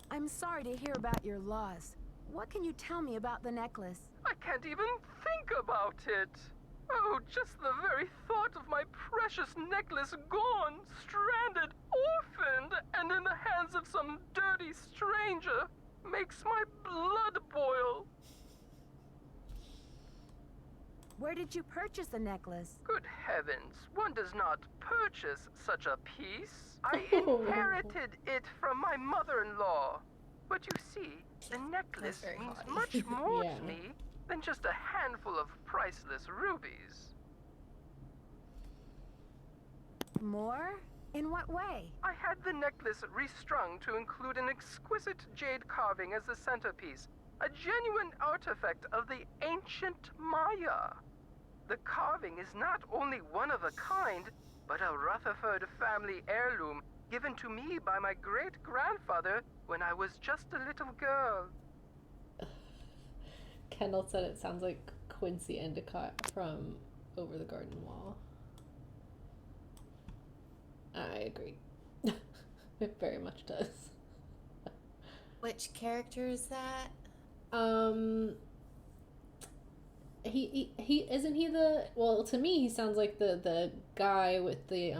C: I'm sorry to hear about your loss. What can you tell me about the necklace?
I: I can't even think about it. Oh, just the very thought of my precious necklace gone, stranded, orphaned, and in the hands of some dirty stranger makes my blood boil.
C: Where did you purchase the necklace?
I: Good heavens, one does not purchase such a piece. I inherited it from my mother-in-law. But you see, the necklace
B: very
I: means
B: haughty.
I: much more
A: Yeah.
I: to me than just a handful of priceless rubies.
C: More? In what way?
I: I had the necklace restrung to include an exquisite jade carving as the centerpiece, a genuine artifact of the ancient Maya. The carving is not only one of a kind, but a Rutherford family heirloom given to me by my great-grandfather when I was just a little girl.
A: Kendall said it sounds like Quincy Endicott from Over the Garden Wall. I agree. It very much does.
B: Which character is that?
A: He isn't he the, well, to me he sounds like the guy with the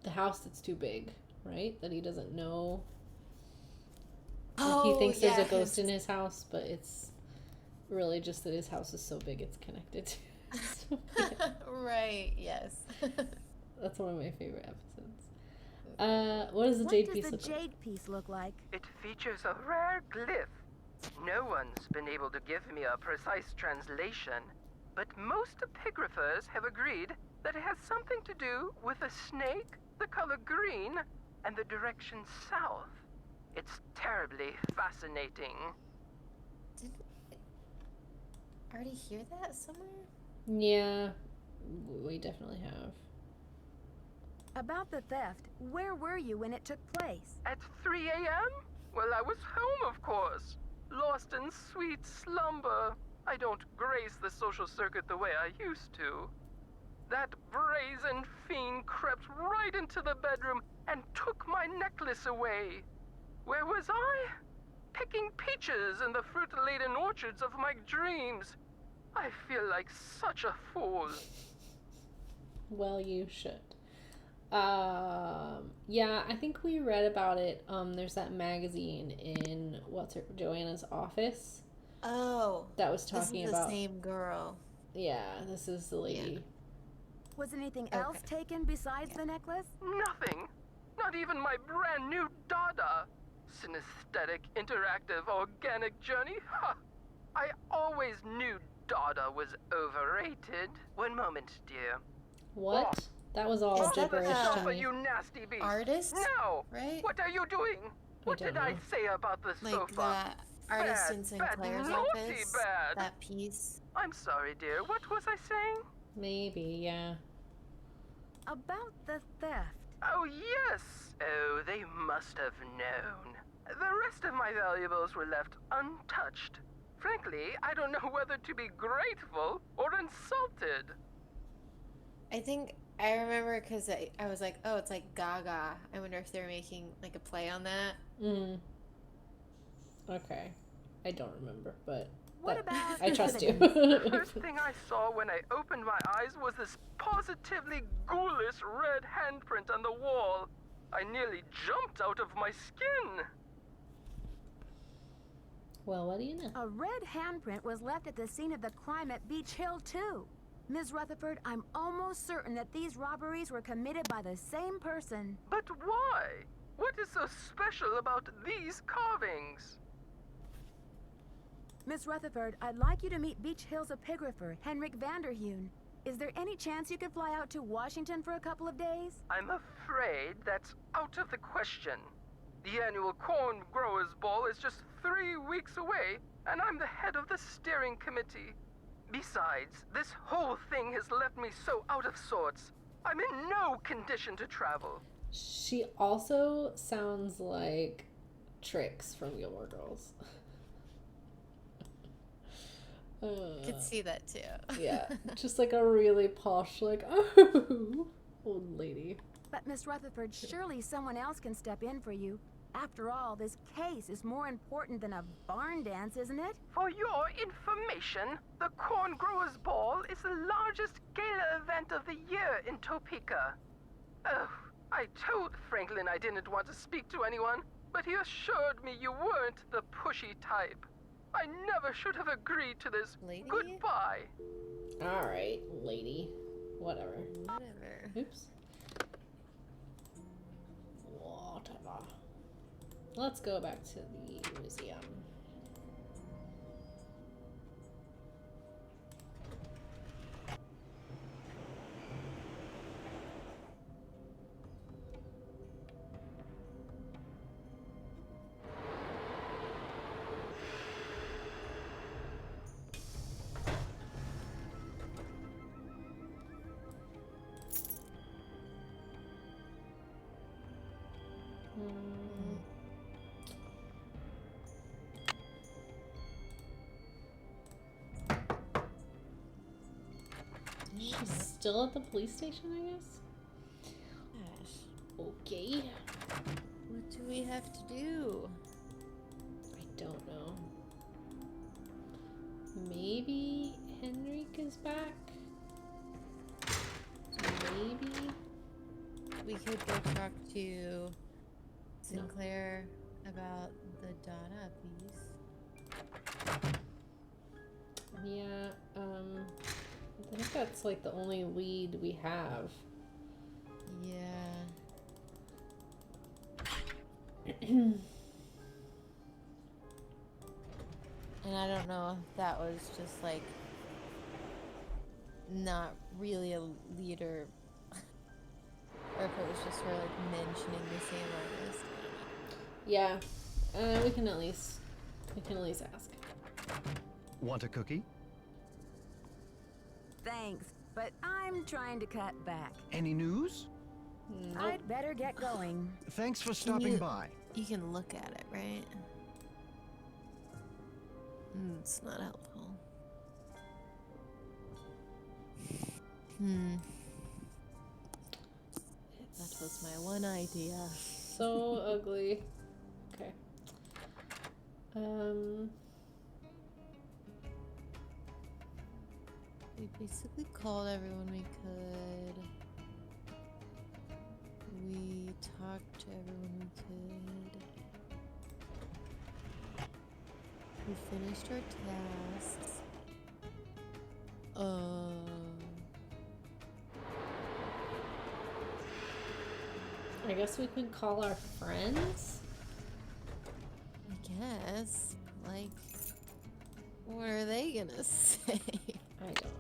A: house that's too big, right? That he doesn't know. Like he thinks there's a ghost in his house, but it's really just that his house is so big it's connected to
B: Right, yes.
A: That's one of my favorite episodes. What does the jade piece
C: What
A: look
C: does the jade piece look like?
I: It features a rare glyph. No one's been able to give me a precise translation, but most epigraphers have agreed that it has something to do with a snake, the color green, and the direction south. It's terribly fascinating.
B: Did I already hear that somewhere?
A: Yeah, we definitely have.
C: About the theft, where were you when it took place?
I: At 3 a.m.? Well, I was home, of course. Lost in sweet slumber. I don't grace the social circuit the way I used to. That brazen fiend crept right into the bedroom and took my necklace away. Where was I? Picking peaches in the fruit-laden orchards of my dreams. I feel like such a fool.
A: Well, you should. Yeah, I think we read about it. There's that magazine in Joanna's office.
B: Oh,
A: that was talking
B: this is
A: about
B: the same girl.
A: Yeah, this is the lady.
B: Yeah.
C: Was anything else taken besides the necklace?
I: Nothing. Not even my brand new Dada. Synesthetic, interactive, organic journey? Ha! I always knew Dada was overrated. One moment, dear.
A: What? That was all
B: Is that
A: gibberish
B: the
A: to me.
I: You nasty beast.
B: Artist?
I: No!
B: Right?
I: What are you doing? What
A: don't
I: did I
A: know.
I: say about the
B: Like
I: sofa?
B: that artist in
I: Bad,
B: Sinclair's
I: naughty
B: office.
I: bad.
B: That piece.
I: I'm sorry, dear. What was I saying?
A: Maybe, yeah.
C: About the theft.
I: Oh, yes. Oh, they must have known. The rest of my valuables were left untouched. Frankly, I don't know whether to be grateful or insulted.
B: I think I remember because I was like, oh, it's like Gaga. I wonder if they're making like a play on that.
A: Okay. I don't remember, but
C: What about
A: I trust you.
I: The first thing I saw when I opened my eyes was this positively ghoulish red handprint on the wall. I nearly jumped out of my skin.
A: Well, what do you know?
C: A red handprint was left at the scene of the crime at Beach Hill, too. Ms. Rutherford, I'm almost certain that these robberies were committed by the same person.
I: But why? What is so special about these carvings?
C: Miss Rutherford, I'd like you to meet Beach Hill's epigrapher, Henrik Vanderheun. Is there any chance you could fly out to Washington for a couple of days?
I: I'm afraid that's out of the question. The annual Corn Growers Ball is just 3 weeks away, and I'm the head of the steering committee. Besides, this whole thing has left me so out of sorts. I'm in no condition to travel.
A: She also sounds like Trix from Gilmore Girls.
B: Could see that too.
A: Yeah, just like a really posh, like, oh, old lady.
C: But Miss Rutherford, surely someone else can step in for you. After all, this case is more important than a barn dance, isn't it?
I: For your information, the Corn Growers Ball is the largest gala event of the year in Topeka. Oh, I told Franklin I didn't want to speak to anyone, but he assured me you weren't the pushy type. I never should have agreed to this.
B: Lady?
I: Goodbye.
A: All right, lady. Whatever.
B: Whatever.
A: Oops. Whatever. Let's go back to the museum. She's still at the police station, I guess?
B: Gosh.
A: Okay.
B: What do we have to do?
A: I don't know. Maybe Henrik is back? Maybe?
B: We could go talk to Sinclair about the Dada piece.
A: Yeah, I think that's like the only lead we have.
B: Yeah. And I don't know if that was just like not really a leader or if it was just her like mentioning the same artist.
A: Yeah, We can at least ask.
G: Want a cookie?
C: Thanks, but I'm trying to cut back.
G: Any news?
A: Nope.
C: I'd better get going.
G: Thanks for stopping by.
B: You can look at it, right? It's not helpful. That was my one idea.
A: So ugly. Okay.
B: We basically called everyone we could. We talked to everyone we could. We finished our tasks.
A: I guess we could call our friends.
B: I guess. Like, what are they gonna say?
A: I don't know.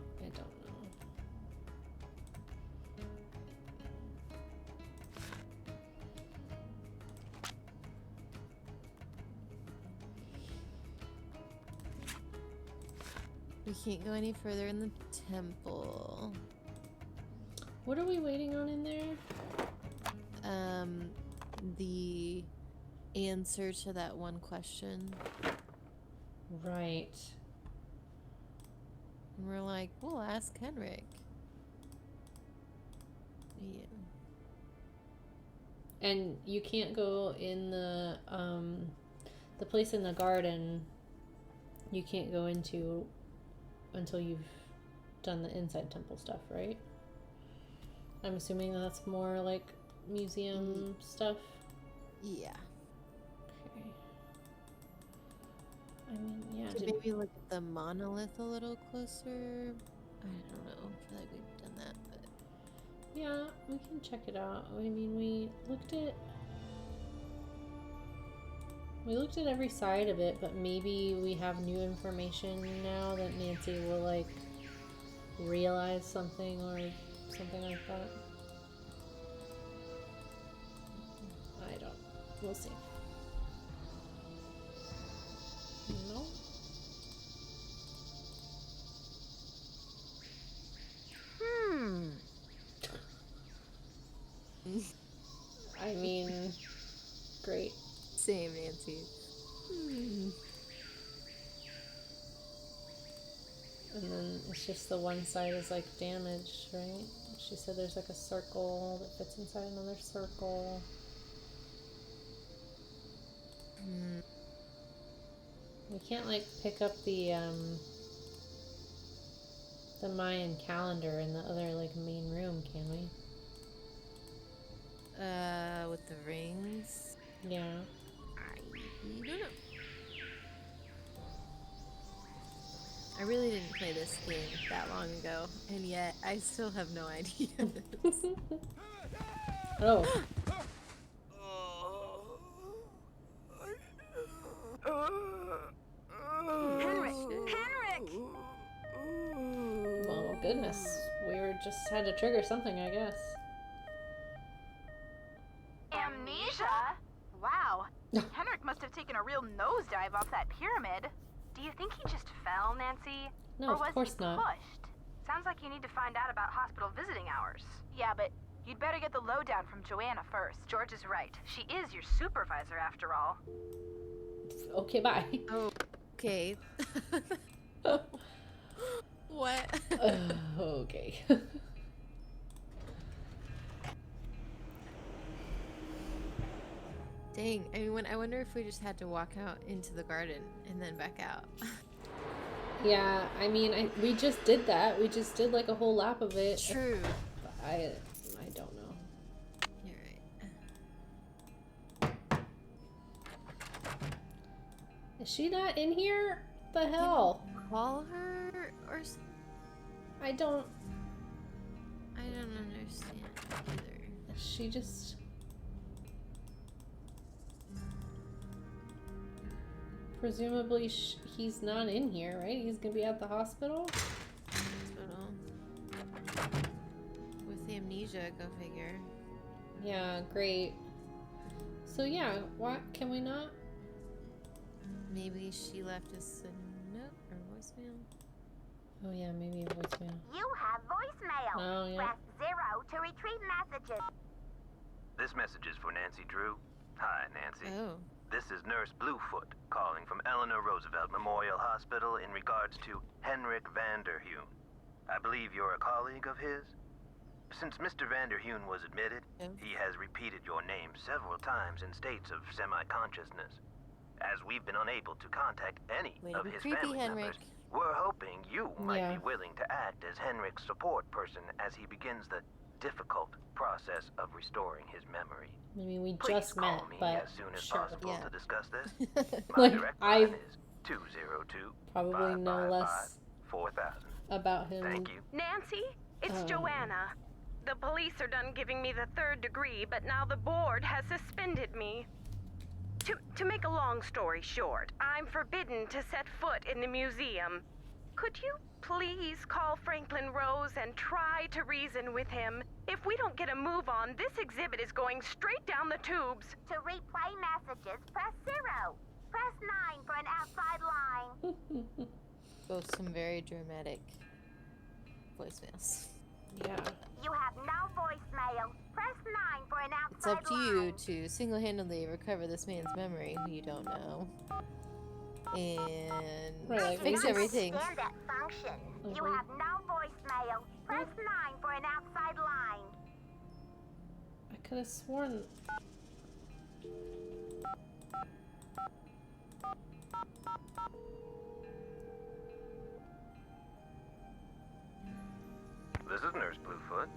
B: We can't go any further in the temple.
A: What are we waiting on in there?
B: The answer to that one question.
A: Right.
B: And we're like, we'll ask Henrik. Yeah.
A: And you can't go in the place in the garden. You can't go into until you've done the inside temple stuff, right? I'm assuming that's more like museum stuff.
B: Yeah.
A: Okay. I mean, yeah.
B: Could maybe look at the monolith a little closer. I don't know. I feel like we've done that, but
A: yeah, we can check it out. I mean, we looked at every side of it, but maybe we have new information now that Nancy will like realize something or something like that. We'll see. No? I mean, great.
B: same, Nancy.
A: And then it's just the one side is like damaged, right? She said there's like a circle that fits inside another circle. We can't like pick up the Mayan calendar in the other like main room, can we?
B: With the rings?
A: Yeah.
B: I don't know. I really didn't play this game that long ago, and yet I still have no idea.
A: Oh.
C: Henrik!
A: Well, goodness. We were just had to trigger something, I guess.
D: Amnesia? Wow. Henrik must have taken a real nosedive off that pyramid. Do you think he just fell, Nancy?
A: No,
D: or
A: of
D: was
A: course
D: he
A: not.
D: pushed? Sounds like you need to find out about hospital visiting hours. Yeah, but you'd better get the lowdown from Joanna first. George is right. She is your supervisor after all.
A: Okay, bye.
B: Oh, okay. What?
A: Okay.
B: Dang, I mean, I wonder if we just had to walk out into the garden and then back out.
A: Yeah, I mean, we just did that. We just did like a whole lap of it.
B: True.
A: I don't know.
B: You're right.
A: Is she not in here? What the hell?
B: Call her or
A: I don't
B: understand either.
A: She just... Presumably he's not in here, right? He's gonna be at the hospital?
B: With the amnesia, go figure.
A: Yeah, great. So yeah, what can we not?
B: Maybe she left us a note or voicemail.
A: Oh yeah, maybe a voicemail.
C: You have voicemail.
A: Oh yeah.
C: Press 0 to retrieve messages.
J: This message is for Nancy Drew. Hi, Nancy.
B: Oh.
J: This is Nurse Bluefoot calling from Eleanor Roosevelt Memorial Hospital in regards to Henrik Vanderheun. I believe you're a colleague of his? Since Mr. Vanderheun was admitted, he has repeated your name several times in states of semi-consciousness. As we've been unable to contact any
B: Way
J: of
B: to be
J: his
B: creepy,
J: family
B: Henrik.
J: members, we're hoping you might
A: Yeah.
J: be willing to act as Henrik's support person as he begins the difficult process of restoring his memory.
A: I mean, we
J: Please
A: just
J: call
A: met,
J: me
A: but
J: as soon as
A: sure.
J: possible
B: Yeah.
J: to discuss this. My
A: Like,
J: direct
A: I
J: line is 202
A: probably know less
J: 4000.
A: about him.
J: Thank you.
D: Nancy, it's
A: Oh.
D: Joanna. The police are done giving me the 3rd degree, but now the board has suspended me. To make a long story short, I'm forbidden to set foot in the museum. Could you please call Franklin Rose and try to reason with him? If we don't get a move on, this exhibit is going straight down the tubes.
C: To replay messages, press 0. Press 9 for an outside line.
B: Both some very dramatic voicemails.
A: Yeah.
C: You have no voicemail. Press 9 for an outside
B: It's up to
C: line.
B: you to single-handedly recover this man's memory, who you don't know, and
A: Right, like,
B: fix
A: we
B: everything.
C: Understand that function. You
A: Mhm.
C: have no voicemail. Press 9 for an outside line.
A: I could have sworn.
J: This is Nurse Bluefoot.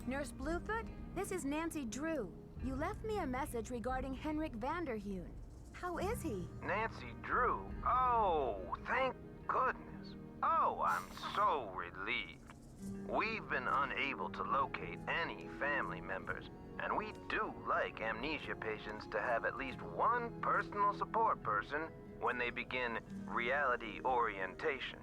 C: Nurse Bluefoot, this is Nancy Drew. You left me a message regarding Henrik Vanderheun. How is he?
J: Nancy Drew. Oh, thank goodness. Oh, I'm so relieved. We've been unable to locate any family members, and we do like amnesia patients to have at least one personal support person when they begin reality orientation.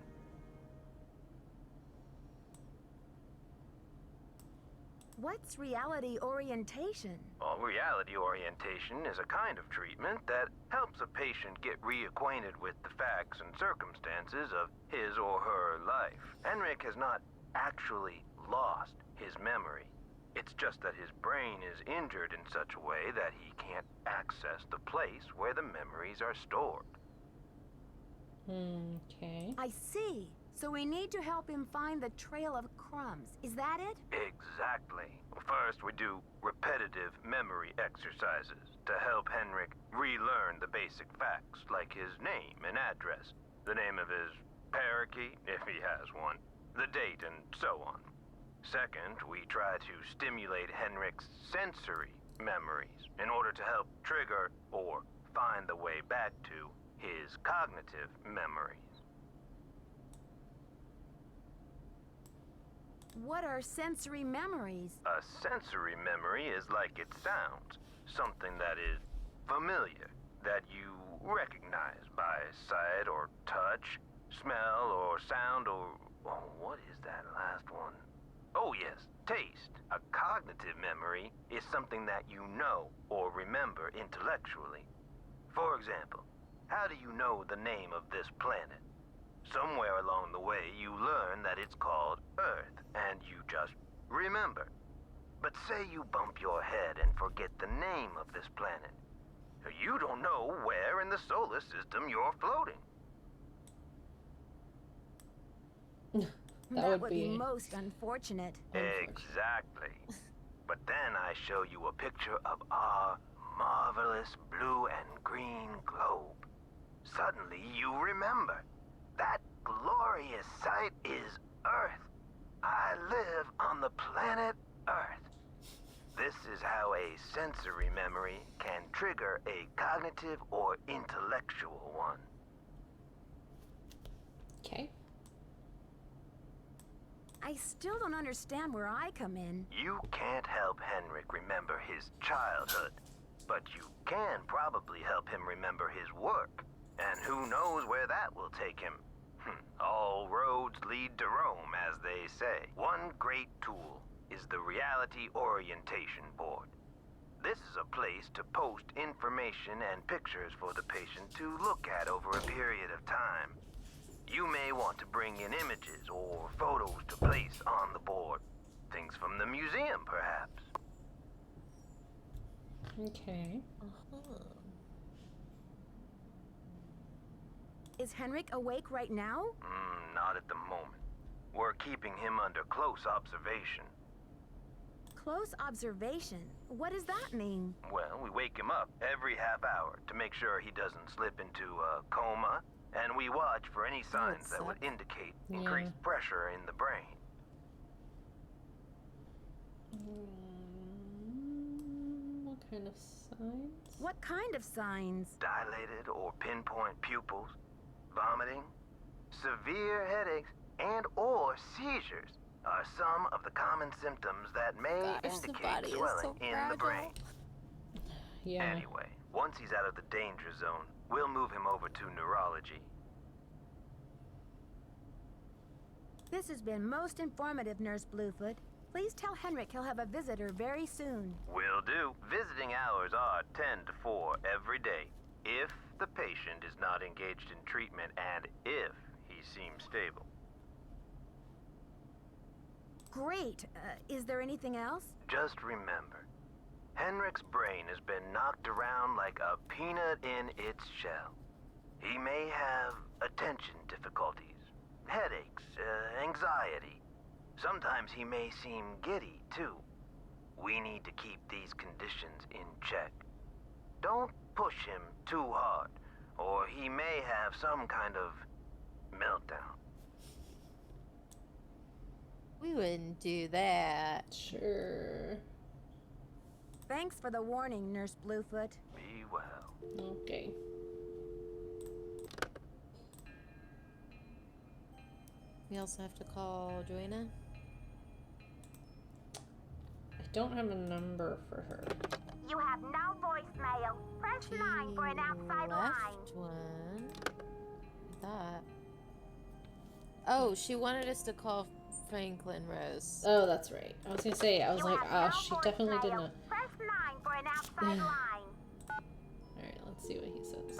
C: What's reality orientation?
J: Well, reality orientation is a kind of treatment that helps a patient get reacquainted with the facts and circumstances of his or her life. Henrik has not actually lost his memory. It's just that his brain is injured in such a way that he can't access the place where the memories are stored.
A: Okay.
C: I see. So we need to help him find the trail of crumbs. Is that it?
J: Exactly. First, we do repetitive memory exercises to help Henrik relearn the basic facts, like his name and address, the name of his parakeet, if he has one, the date, and so on. Second, we try to stimulate Henrik's sensory memories in order to help trigger or find the way back to his cognitive memories.
C: What are sensory memories?
J: A sensory memory is like it sounds, something that is familiar, that you recognize by sight or touch, smell or sound or... Oh, what is that last one? Oh yes, taste. A cognitive memory is something that you know or remember intellectually. For example, how do you know the name of this planet? Somewhere along the way, you learn that it's called Earth, and you just remember. But say you bump your head and forget the name of this planet. You don't know where in the solar system you're floating.
A: That would
C: be
A: be
C: most unfortunate.
J: Exactly. But then I show you a picture of our marvelous blue and green globe. Suddenly you remember. That glorious sight is Earth. I live on the planet Earth. This is how a sensory memory can trigger a cognitive or intellectual one.
A: okay.
C: I still don't understand where I come in.
J: You can't help Henrik remember his childhood, but you can probably help him remember his work. And who knows where that will take him. All roads lead to Rome, as they say. One great tool is the Reality Orientation Board. This is a place to post information and pictures for the patient to look at over a period of time. You may want to bring in images or photos to place on the board. Things from the museum, perhaps.
A: Okay.
C: Is Henrik awake right now?
J: Not at the moment. We're keeping him under close observation.
C: Close observation? What does that mean?
J: Well, we wake him up every half hour to make sure he doesn't slip into a coma, and we watch for any signs that would indicate increased pressure in the brain.
A: What kind of signs?
C: What kind of signs?
J: Dilated or pinpoint pupils, vomiting, severe headaches, and or seizures are some of the common symptoms that may indicate swelling in the brain.
A: Yeah.
J: Anyway, once he's out of the danger zone, we'll move him over to neurology.
C: This has been most informative, Nurse Bluefoot. Please tell Henrik he'll have a visitor very soon.
J: Will do. Visiting hours are 10 to 4 every day, if the patient is not engaged in treatment and if he seems stable.
C: Great. Is there anything else?
J: Just remember, Henrik's brain has been knocked around like a peanut in its shell. He may have attention difficulties, headaches, anxiety. Sometimes he may seem giddy, too. We need to keep these conditions in check. Don't push him too hard, or he may have some kind of meltdown.
B: We wouldn't do that.
A: Sure.
C: Thanks for the warning, Nurse Bluefoot.
J: Be well.
A: Okay.
B: We also have to call Joanna.
A: I don't have a number for her.
C: You have no voicemail. Press 9 for an outside line.
B: Left one. I thought. Oh, she wanted us to call Franklin Rose.
A: Oh, that's right. I was gonna say, I was like, she definitely didn't.
C: Press 9 for an outside line.
A: Alright, let's see what he says.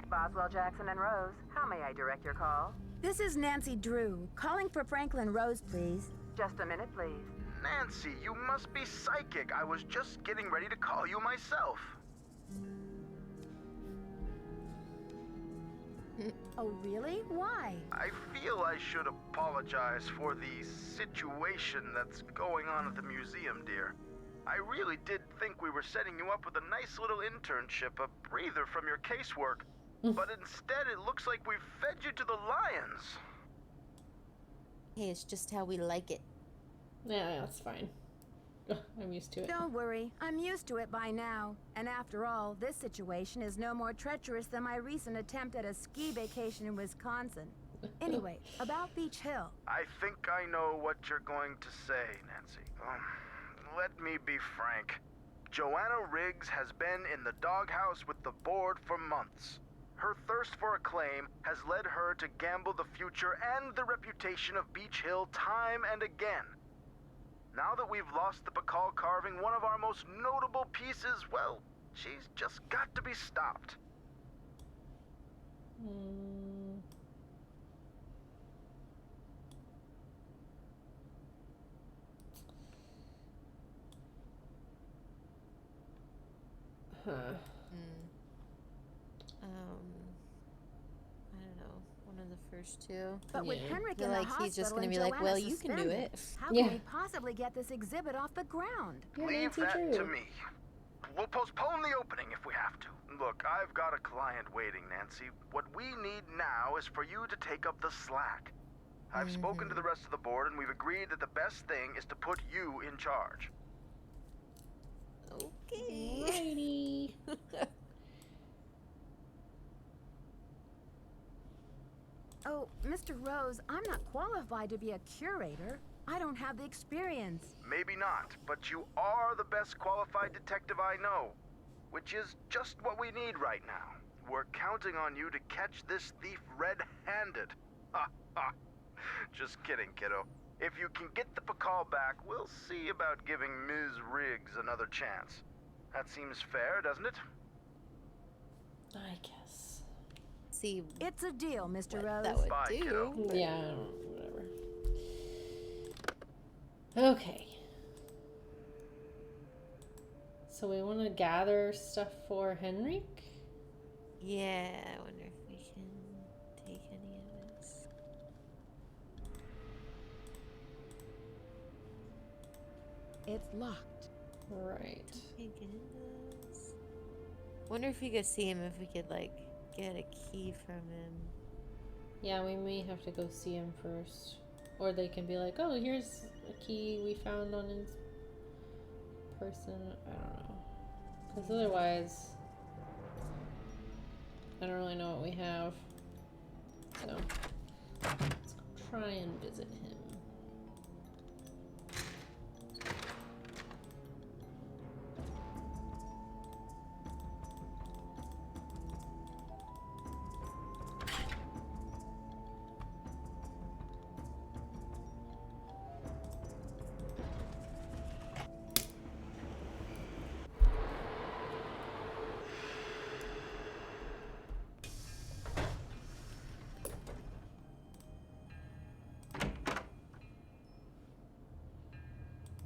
E: Boswell, Jackson, and Rose, how may I direct your call?
C: This is Nancy Drew, calling for Franklin Rose, please.
E: Just a minute, please.
H: Nancy, you must be psychic. I was just getting ready to call you myself.
C: Oh, really? Why?
H: I feel I should apologize for the situation that's going on at the museum, dear. I really did think we were setting you up with a nice little internship, a breather from your casework. But instead, it looks like we've fed you to the lions.
B: Hey, it's just how we like it.
A: Yeah, that's fine. I'm used to it.
C: Don't worry, I'm used to it by now. And after all, this situation is no more treacherous than my recent attempt at a ski vacation in Wisconsin. Anyway, about Beach Hill.
H: I think I know what you're going to say, Nancy. Let me be frank. Joanna Riggs has been in the doghouse with the board for months. Her thirst for acclaim has led her to gamble the future and the reputation of Beach Hill time and again. Now that we've lost the Bacall carving, one of our most notable pieces, well, she's just got to be stopped.
B: I don't know. One of the first two.
C: But with Henrik
B: I feel
C: in the
B: like
C: hospital
B: he's just gonna
C: and
B: be like,
C: Joanna
B: well, you can do
C: suspended,
B: it.
C: how can we possibly get this exhibit off the ground?
H: Leave that to me. We'll postpone the opening if we have to. Look, I've got a client waiting, Nancy. What we need now is for you to take up the slack. I've spoken to the rest of the board, and we've agreed that the best thing is to put you in charge.
B: Okay.
A: Alrighty.
C: Oh, Mr. Rose, I'm not qualified to be a curator. I don't have the experience.
H: Maybe not, but you are the best qualified detective I know, which is just what we need right now. We're counting on you to catch this thief red-handed. Just kidding, kiddo. If you can get the Pakal back, we'll see about giving Ms. Riggs another chance. That seems fair, doesn't it?
A: I guess.
B: See
C: It's a deal, Mr.
B: what
C: Rose.
B: that would
H: Bye,
B: do.
H: kiddo.
B: but-
A: Yeah, whatever. Okay. So we want to gather stuff for Henrik?
B: Yeah, I wonder if we can take any of this.
C: It's locked.
A: Right.
B: Can't get into this. Wonder if we could see him, if we could like get a key from him.
A: Yeah, we may have to go see him first. Or they can be like, oh, here's a key we found on his person. I don't know. Because otherwise, I don't really know what we have. So, let's try and visit him.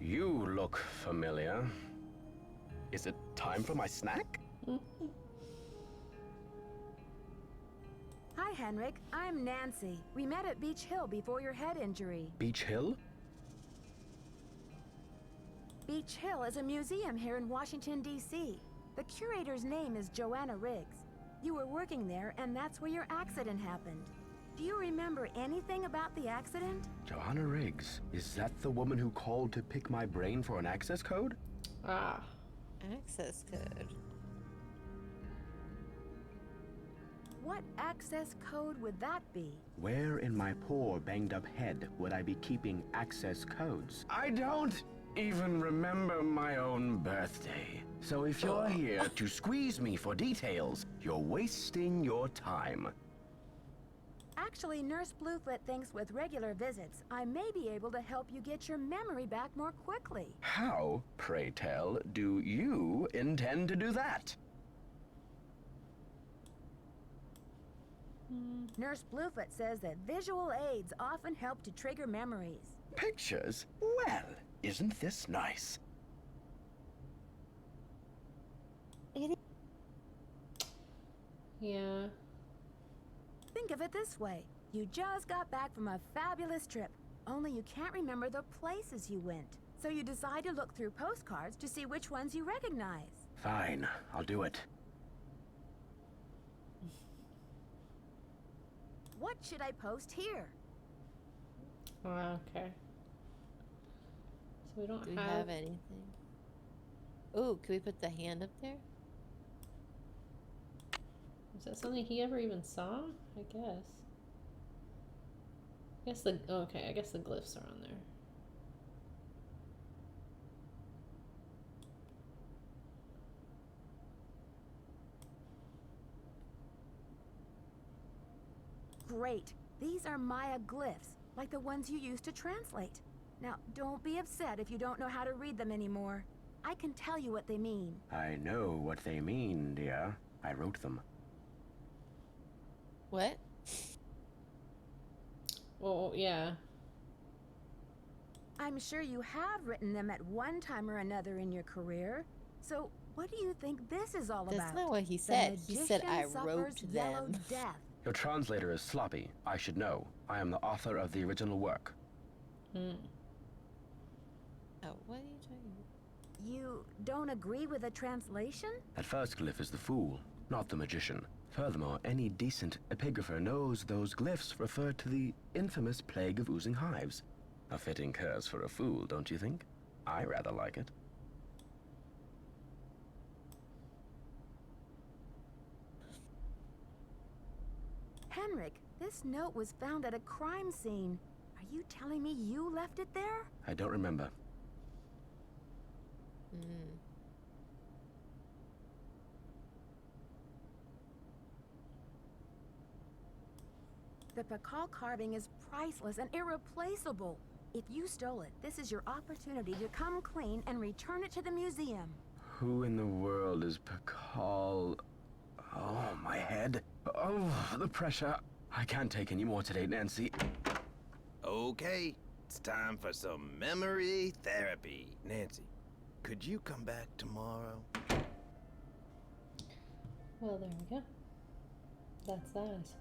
K: You look familiar. Is it time for my snack?
C: Hi, Henrik. I'm Nancy. We met at Beach Hill before your head injury.
K: Beach Hill?
C: Beach Hill is a museum here in Washington, D.C. The curator's name is Joanna Riggs. You were working there, and that's where your accident happened. Do you remember anything about the accident?
K: Joanna Riggs. Is that the woman who called to pick my brain for an access code?
A: Ah.
B: Access code.
C: What access code would that be?
K: Where in my poor banged up head would I be keeping access codes? I don't even remember my own birthday. So if you're here to squeeze me for details, you're wasting your time.
C: Actually, Nurse Bluefoot thinks with regular visits, I may be able to help you get your memory back more quickly.
K: How, pray tell, do you intend to do that?
C: Nurse Bluefoot says that visual aids often help to trigger memories.
K: Pictures? Well, isn't this nice?
A: Yeah.
C: Think of it this way. You just got back from a fabulous trip, only you can't remember the places you went. So you decide to look through postcards to see which ones you recognize.
K: Fine, I'll do it.
C: What should I post here?
A: Oh, okay. So we don't
B: Do we have anything? Oh, can we put the hand up there?
A: Is that something he ever even saw? I guess. Okay, I guess the glyphs are on there.
C: Great. These are Maya glyphs, like the ones you used to translate. Now, don't be upset if you don't know how to read them anymore. I can tell you what they mean.
K: I know what they mean, dear. I wrote them.
B: What?
A: Oh, yeah.
C: I'm sure you have written them at one time or another in your career. So, what do you think this is all about?
B: That's not what he
C: The
B: said. He said I
C: magician
B: wrote
C: suffers yellow
B: them.
C: death.
K: Your translator is sloppy. I should know. I am the author of the original work.
A: Hmm.
B: Oh, what are you talking about?
C: You don't agree with the translation?
K: That first glyph is the fool, not the magician. Furthermore, any decent epigrapher knows those glyphs refer to the infamous plague of oozing hives. A fitting curse for a fool, don't you think? I rather like it.
C: Henrik, this note was found at a crime scene. Are you telling me you left it there?
K: I don't remember.
B: Mm.
C: The Pakal carving is priceless and irreplaceable. If you stole it, this is your opportunity to come clean and return it to the museum.
K: Who in the world is Pakal? Oh, my head. Oh, the pressure. I can't take any more today, Nancy.
L: Okay, it's time for some memory therapy. Nancy, could you come back tomorrow?
A: Well, there we go. That's that, I suppose.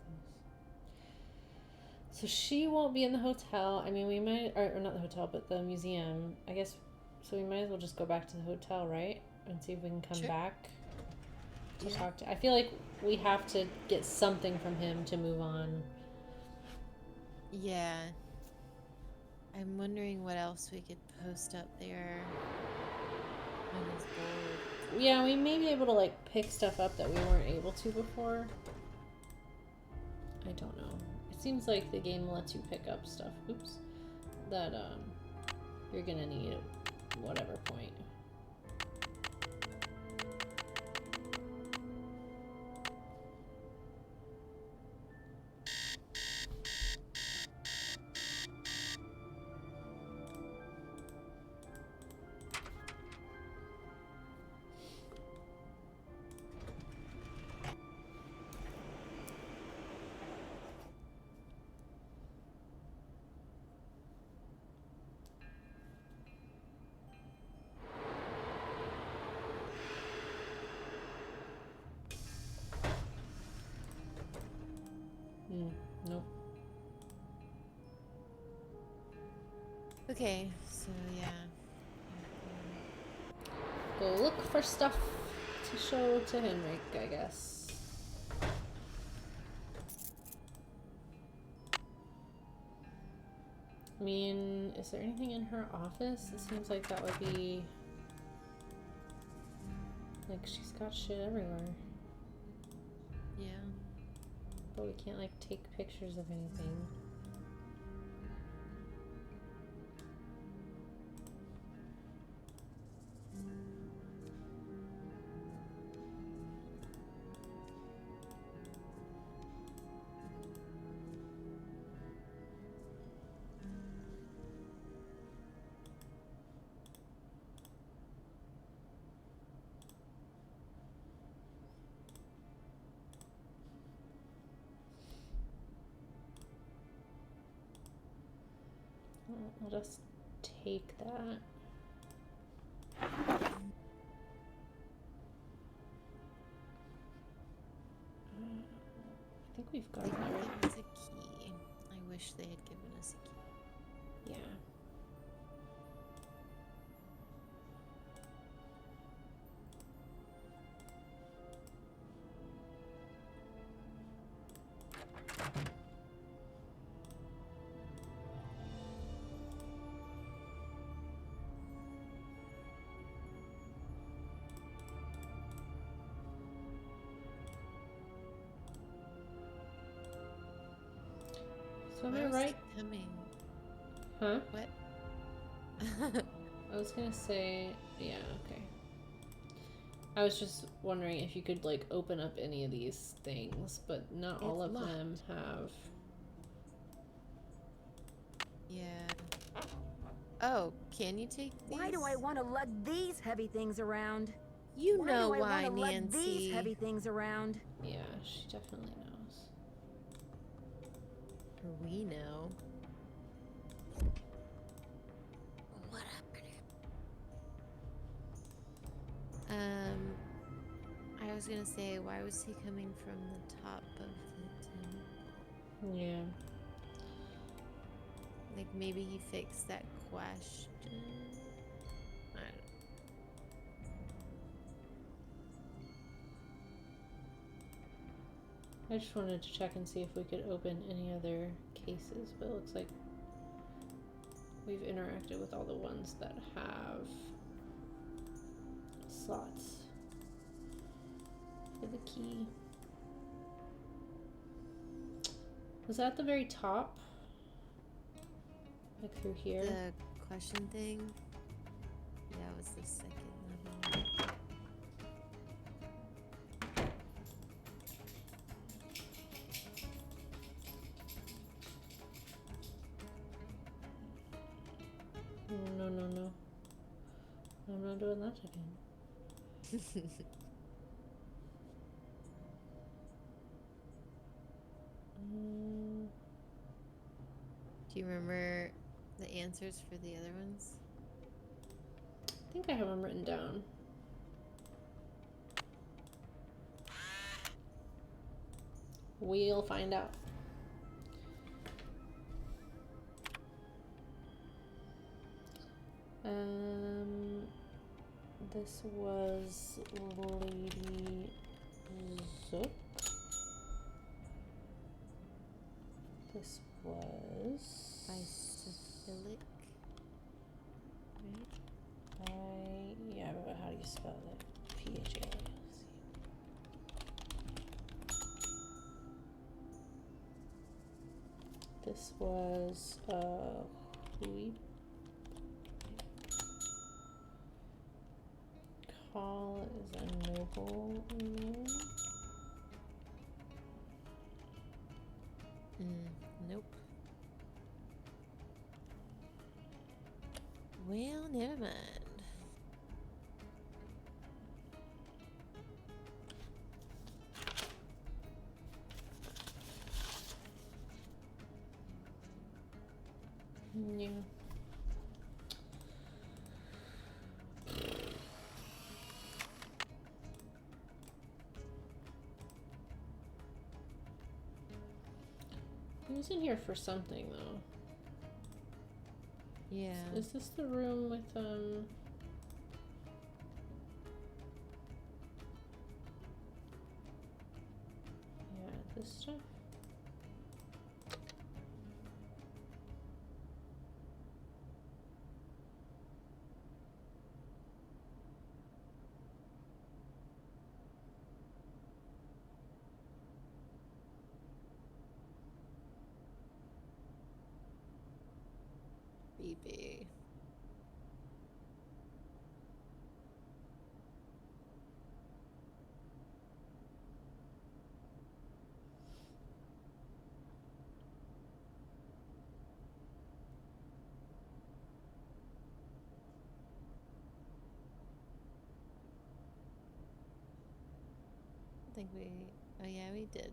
A: So she won't be in the hotel. I mean, we might, or not the hotel, but the museum. I guess, so we might as well just go back to the hotel, right? And see if we can come back to talk to. I feel like we have to get something from him to move on.
B: Yeah. I'm wondering what else we could post up there on his board.
A: Yeah, we may be able to like pick stuff up that we weren't able to before. I don't know. It seems like the game lets you pick up stuff. Oops. That you're gonna need at whatever point. Nope.
B: Okay, so yeah.
A: Go look for stuff to show to Henrik, I guess. I mean, is there anything in her office? It seems like that would be... Like, she's got shit everywhere.
B: Yeah.
A: But we can't, like, take pictures of anything. I'll just take that. I think we've got that.
B: It's a key. I wish they had given us a key.
A: Yeah. So am I right?
B: Coming.
A: Huh?
B: What?
A: I was gonna say, yeah, okay. I was just wondering if you could like open up any of these things, but not all of them have.
B: Yeah. Oh, can you take these?
C: Why do I want to lug these heavy things around?
B: You know why,
C: I want to lug
B: Nancy.
C: these heavy things around?
A: Yeah, she definitely knows.
B: Or we know.
C: What happened?
B: I was gonna say, why was he coming from the top of the tent?
A: Yeah.
B: Like maybe he fixed that question. I don't
A: I just wanted to check and see if we could open any other cases, but it looks like we've interacted with all the ones that have slots for the key. Was that at the very top? Like through here?
B: The question thing? Yeah, it was the second level.
A: No, no, no. I'm not doing that again.
B: Do you remember the answers for the other ones?
A: I think I have them written down. We'll find out. This was Lady Zook. This was
B: Bisophilic, right?
A: yeah, but how do you spell that? P-H-A-L. This was Hui. Call is a noble name.
B: Nope. Well, never mind.
A: Yeah. He was in here for something though.
B: Yeah.
A: Is this the room with yeah, this stuff?
B: BB. I think we, oh yeah, we did.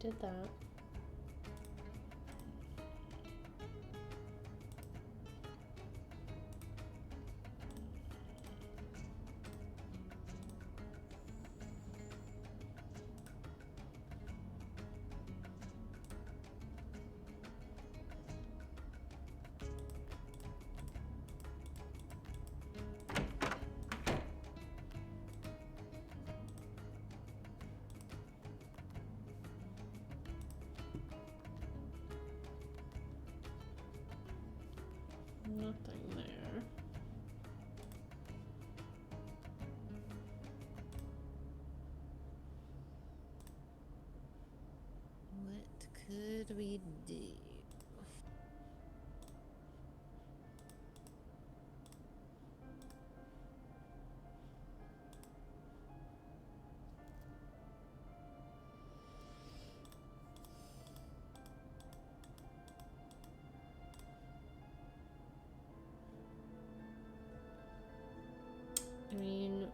A: Did that. Nothing there.
B: What could we do?
A: I mean,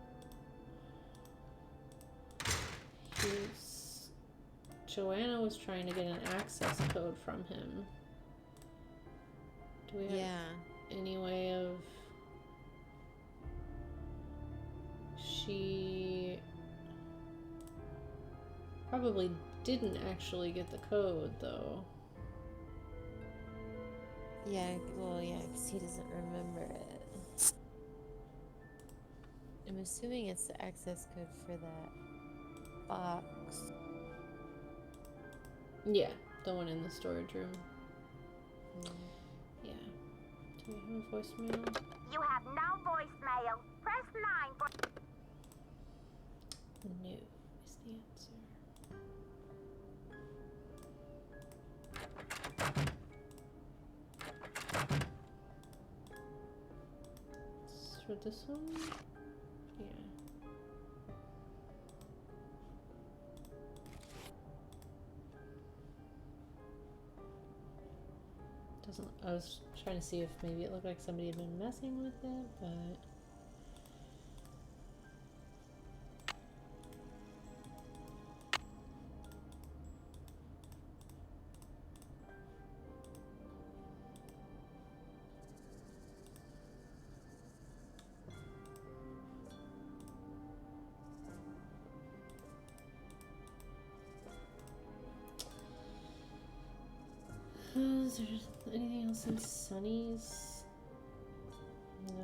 A: Joanna was trying to get an access code from him. Do we have any way of... She probably didn't actually get the code, though.
B: Yeah, well, yeah, because he doesn't remember it. I'm assuming it's the access code for that box.
A: Yeah, the one in the storage room. Yeah. Do we have a voicemail?
M: You have no voicemail. Press 9 for...
A: No is the answer. for this one? Yeah. Doesn't. I was trying to see if maybe it looked like somebody had been messing with it, but. Is there anything else in Sunny's? No.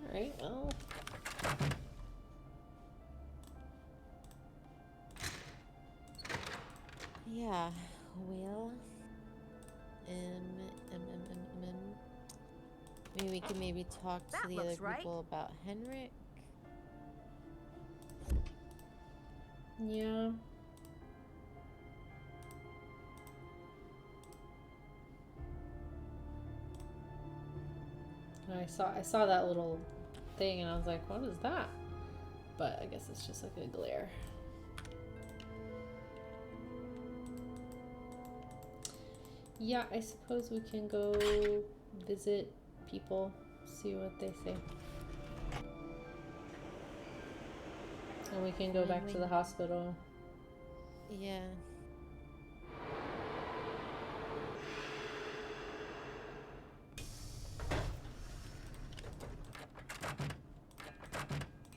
A: Alright, well.
B: Yeah, well, maybe we can talk to the other people about Henrik.
A: Yeah. I saw that little thing and I was like, what is that? But I guess it's just like a glare. Yeah, I suppose we can go visit people, see what they say. And we can go back to the hospital.
B: Yeah.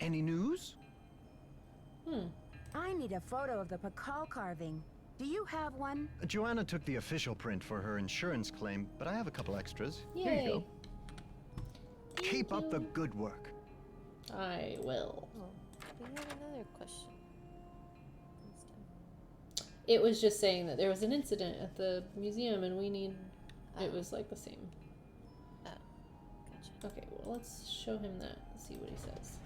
G: Any news?
C: I need a photo of the Pakal carving. Do you have one?
G: Joanna took the official print for her insurance claim, but I have a couple extras.
A: Yay.
G: Here you go.
A: Keep
G: up the good work.
A: I will.
B: Oh, we have another question.
A: It was just saying that there was an incident at the museum and we need... It was like the same.
B: Oh, gotcha.
A: Okay, well let's show him that and see what he says.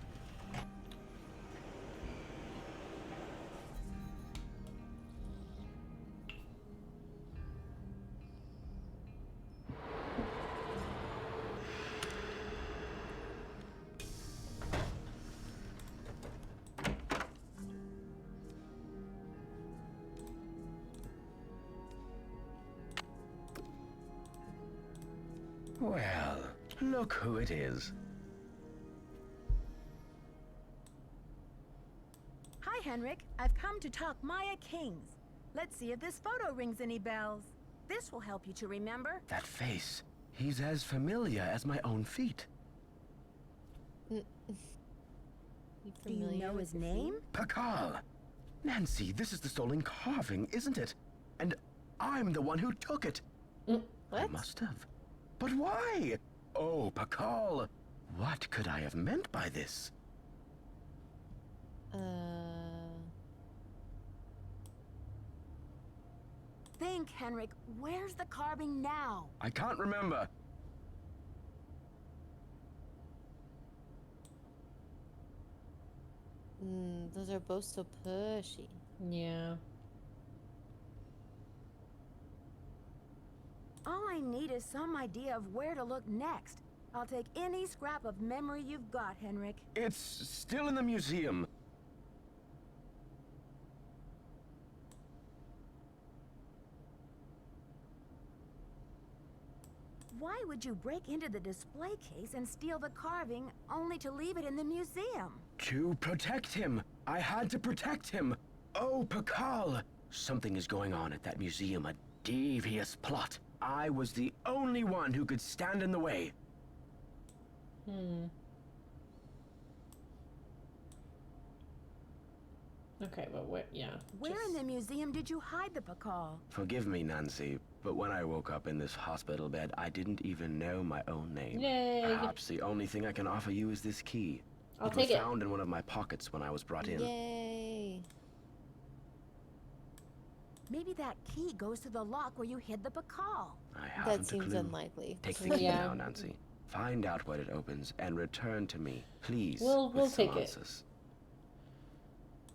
K: Well, look who it is.
C: Hi, Henrik. I've come to talk Maya Kings. Let's see if this photo rings any bells. This will help you to remember.
K: That face. He's as familiar as my own feet.
C: Do you know his name?
K: Pakal. Nancy, this is the stolen carving, isn't it? And I'm the one who took it.
B: What?
K: I must have. But why? Oh, Pakal. What could I have meant by this?
C: Think, Henrik. Where's the carving now?
K: I can't remember.
B: Those are both so pushy.
A: Yeah.
C: All I need is some idea of where to look next. I'll take any scrap of memory you've got, Henrik.
K: It's still in the museum.
C: Why would you break into the display case and steal the carving only to leave it in the museum?
K: To protect him. I had to protect him. Oh, Pakal. Something is going on at that museum, a devious plot. I was the only one who could stand in the way.
A: Okay, but where? Yeah.
C: Where in the museum did you hide the Pakal?
K: Forgive me, Nancy, but when I woke up in this hospital bed, I didn't even know my own name.
A: Yay.
K: Perhaps the only thing I can offer you is this key.
A: I'll
K: It
A: take
K: was
A: it.
K: found in one of my pockets when I was brought in.
B: Yay.
C: Maybe that key goes to the lock where you hid the Pakal.
K: I haven't
B: That seems
K: a clue.
B: unlikely.
K: Take the key
A: Yeah.
K: now, Nancy. Find out what it opens and return to me, please.
A: We'll
K: with some
A: take it.
K: answers.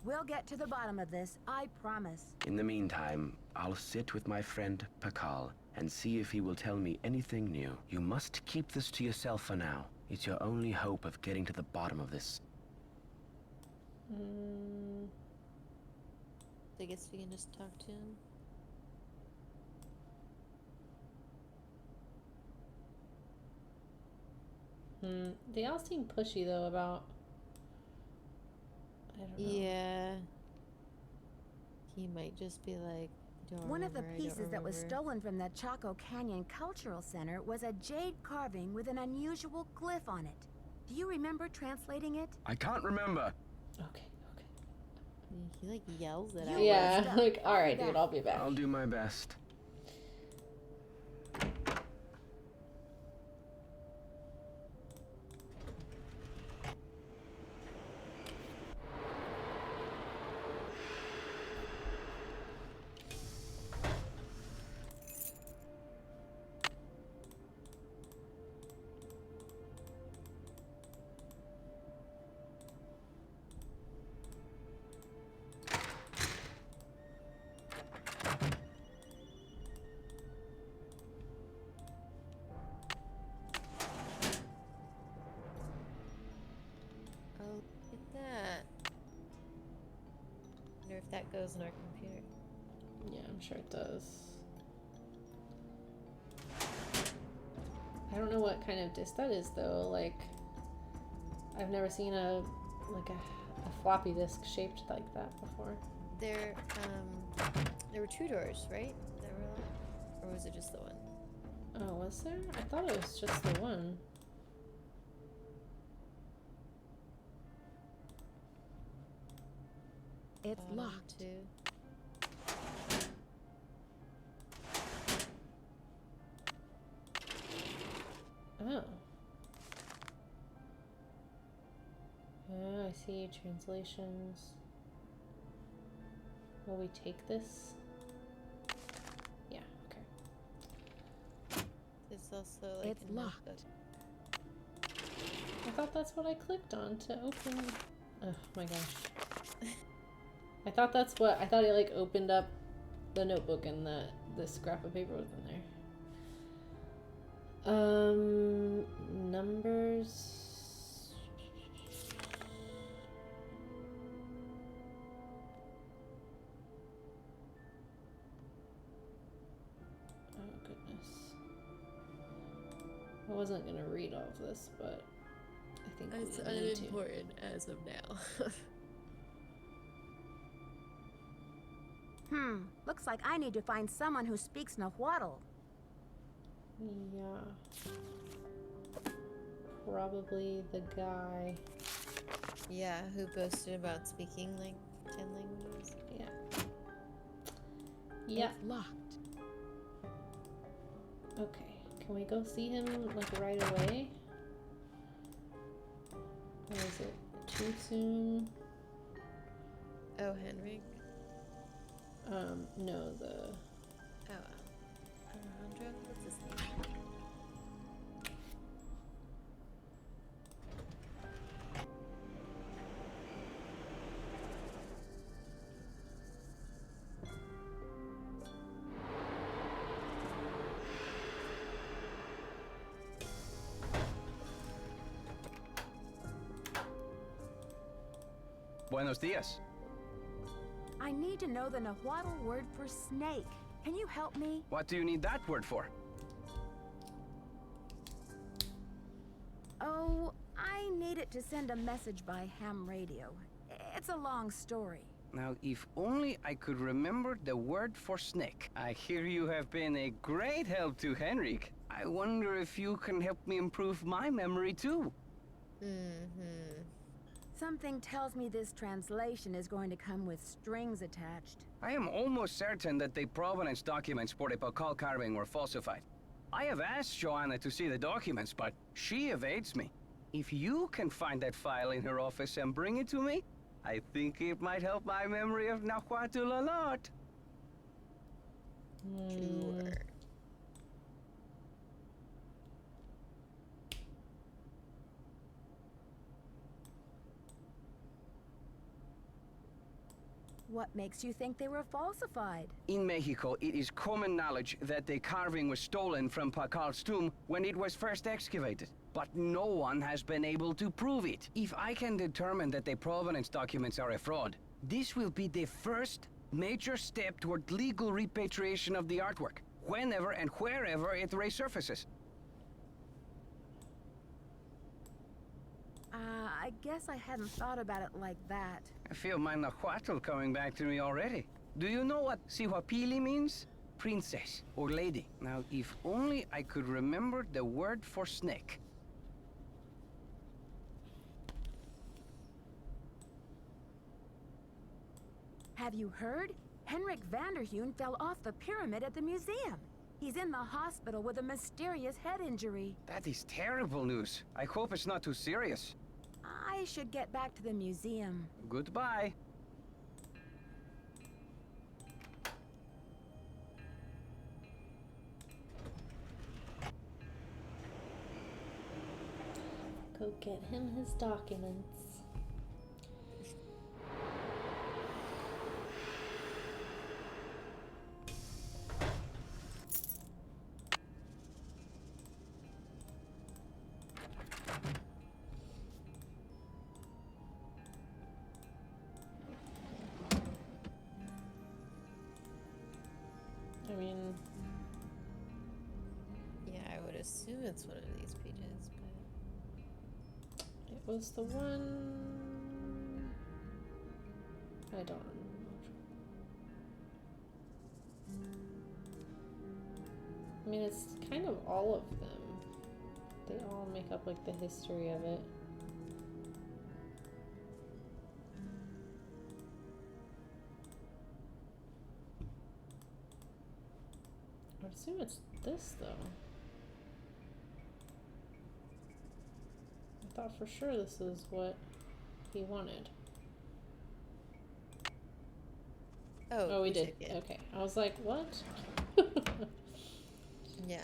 C: We'll get to the bottom of this, I promise.
K: In the meantime, I'll sit with my friend Pakal and see if he will tell me anything new. You must keep this to yourself for now. It's your only hope of getting to the bottom of this.
B: I guess we can just talk to him.
A: They all seem pushy though about. I don't know.
B: Yeah. He might just be like, don't
C: One of the
B: remember, I don't
C: pieces that was
B: remember."
C: stolen from the Choco Canyon Cultural Center was a jade carving with an unusual glyph on it. Do you remember translating it?
K: I can't remember.
A: Okay.
B: He like yells it
C: You
B: out.
A: Yeah,
C: messed up.
A: like,
C: I'll
A: alright,
C: be
A: dude,
C: back.
A: I'll be back.
K: I'll do my best.
B: Oh, look at that. Wonder if that goes in our computer.
A: Yeah, I'm sure it does. I don't know what kind of disk that is though. Like, I've never seen a floppy disk shaped like that before.
B: There were 2 doors, right? That were locked? Or was it just the one?
A: Oh, was there? I thought it was just the one.
C: It's
B: Bottom
C: locked.
B: 2.
A: Oh. Oh, I see. Translations. Will we take this? Yeah, okay.
B: There's also like
C: It's
B: a
C: locked.
B: notebook.
A: I thought that's what I clicked on to open. Oh my gosh. I thought it like opened up the notebook and this scrap of paper was in there. Numbers. Oh goodness. I wasn't gonna read all of this, but I think
B: It's
A: we need to.
B: unimportant as of now.
C: Looks like I need to find someone who speaks Nahuatl.
A: Yeah. Probably the guy.
B: Yeah, who boasted about speaking like 10 languages.
A: Yeah. Yeah.
C: It's locked.
A: Okay. Can we go see him like right away? Or is it too soon?
B: Oh, Henrik?
A: No, the
B: Oh, Alejandro? What's his name?
F: Buenos dias.
C: I need to know the Nahuatl word for snake. Can you help me?
F: What do you need that word for?
C: Oh, I need it to send a message by ham radio. It's a long story.
F: Now, if only I could remember the word for snake. I hear you have been a great help to Henrik. I wonder if you can help me improve my memory too.
B: Mm-hmm.
C: Something tells me this translation is going to come with strings attached.
F: I am almost certain that the provenance documents for the Pakal carving were falsified. I have asked Joanna to see the documents, but she evades me. If you can find that file in her office and bring it to me, I think it might help my memory of Nahuatl a lot.
B: Sure.
C: What makes you think they were falsified?
F: In Mexico, it is common knowledge that the carving was stolen from Pacal's tomb when it was first excavated. But no one has been able to prove it. If I can determine that the provenance documents are a fraud, this will be the first major step toward legal repatriation of the artwork, whenever and wherever it resurfaces.
C: I guess I hadn't thought about it like that.
F: I feel my nahuatl coming back to me already. Do you know what Sihuapili means? Princess or lady. Now, if only I could remember the word for snake.
C: Have you heard? Henrik Vanderheun fell off the pyramid at the museum. He's in the hospital with a mysterious head injury.
F: That is terrible news. I hope it's not too serious.
C: I should get back to the museum.
F: Goodbye.
A: Go get him his documents. I mean,
B: Yeah, I would assume it's one of these pages, but
A: it was the one. I don't know. I mean, it's kind of all of them. They all make up like the history of it. I would assume it's this though. I thought for sure this is what he wanted. Oh, we did. Okay. I was like, what?
B: yeah.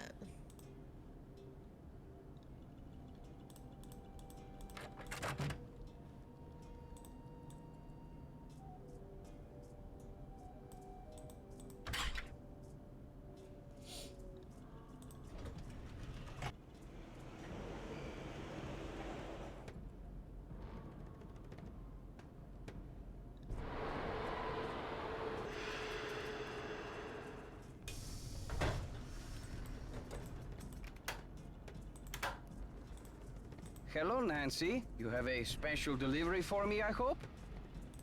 F: Hello, Nancy. You have a special delivery for me, I hope?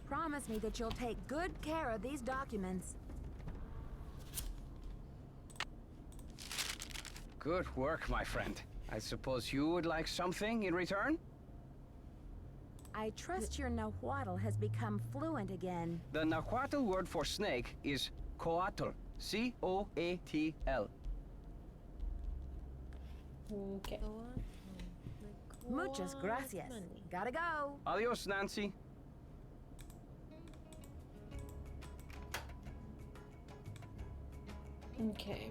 C: Promise me that you'll take good care of these documents.
F: Good work, my friend. I suppose you would like something in return?
C: I trust your Nahuatl has become fluent again.
F: The Nahuatl word for snake is coatl. C-O-A-T-L.
A: Okay.
C: Muchas gracias. Gotta go.
F: Adios, Nancy.
A: Okay.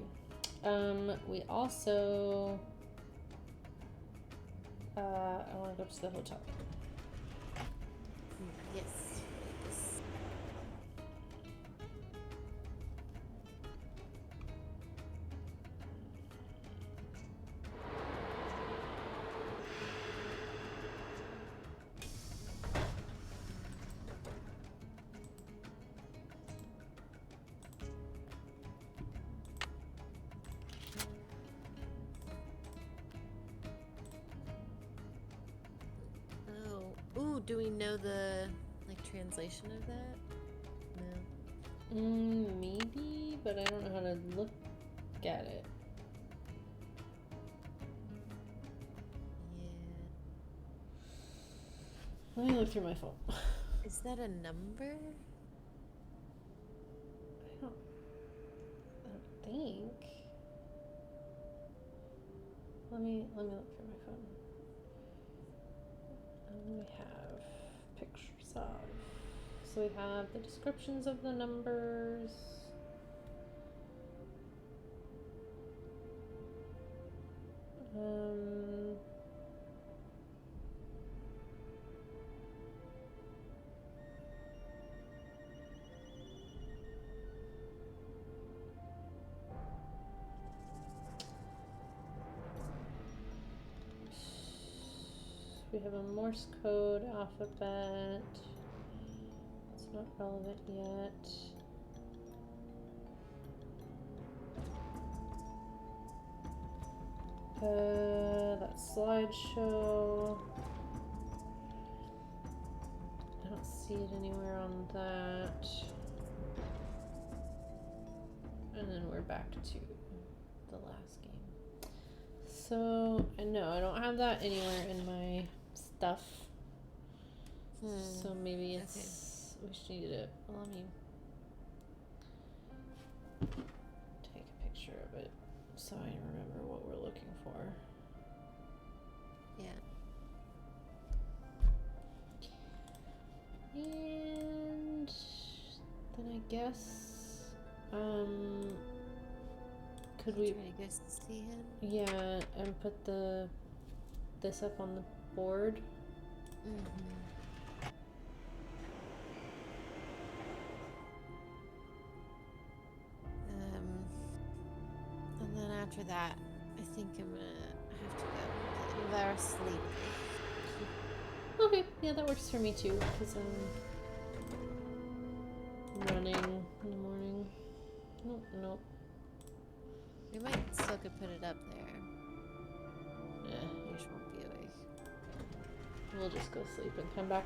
A: We also I want to go to the hotel.
B: Yes. Do we know the translation of that? No.
A: Maybe, but I don't know how to look at it.
B: Yeah.
A: Let me look through my phone.
B: Is that a number?
A: I don't think. Let me look through my phone. We have pictures of. So we have the descriptions of the numbers. We have a Morse code alphabet. It's not relevant yet. That slideshow. I don't see it anywhere on that. And then we're back to the last game. So, no, I don't have that anywhere in my stuff. So maybe it's, we should need it. Well, let me take a picture of it so I remember what we're looking for.
B: Yeah.
A: And then I guess, could we
B: try to go see him?
A: Yeah, and put this up on the board.
B: And then after that, I think I'm gonna have to go. They're asleep.
A: Okay, yeah, that works for me too, because I'm running in the morning. Nope.
B: We might still could put it up there.
A: Yeah,
B: You just won't be awake.
A: we'll just go sleep and come back.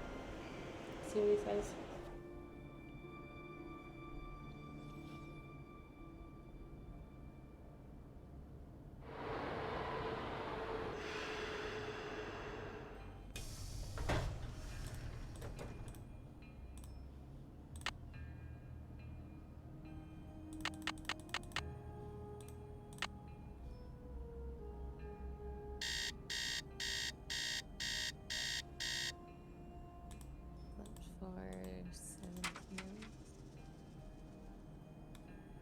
A: See what he says.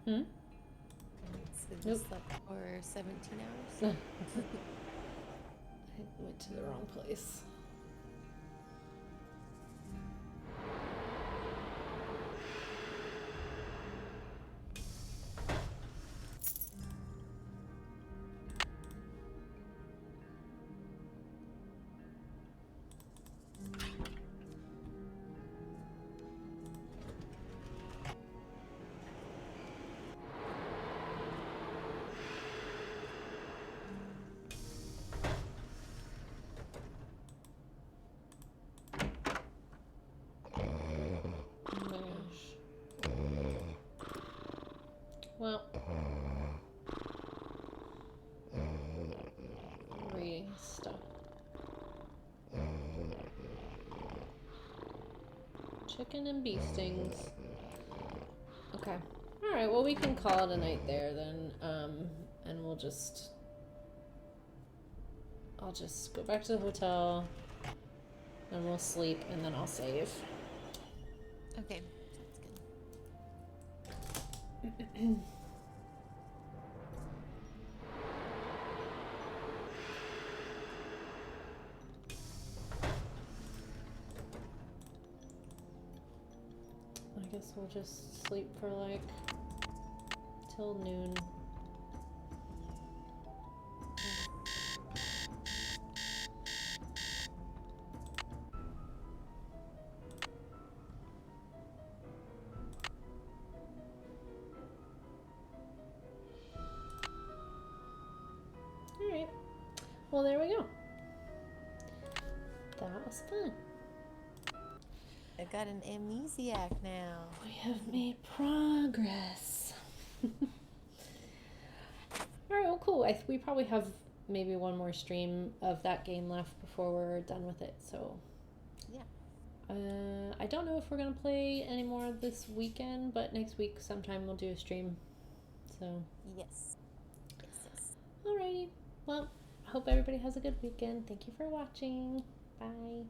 B: So just slept for 17 hours?
A: I went to the wrong place. Well, reading stuff. Chicken and bee stings. Okay. Alright, well we can call it a night there then. And I'll just go back to the hotel and we'll sleep and then I'll save.
B: Okay.
A: I guess we'll just sleep for like till noon. Alright. Well, there we go. That was fun.
B: I got an amnesiac now.
A: We have made progress. Alright, well, cool. We probably have maybe one more stream of that game left before we're done with it, so.
B: Yeah.
A: I don't know if we're going to play any more this weekend, but next week sometime we'll do a stream. So.
B: Yes.
A: Alrighty. Well, I hope everybody has a good weekend. Thank you for watching. Bye.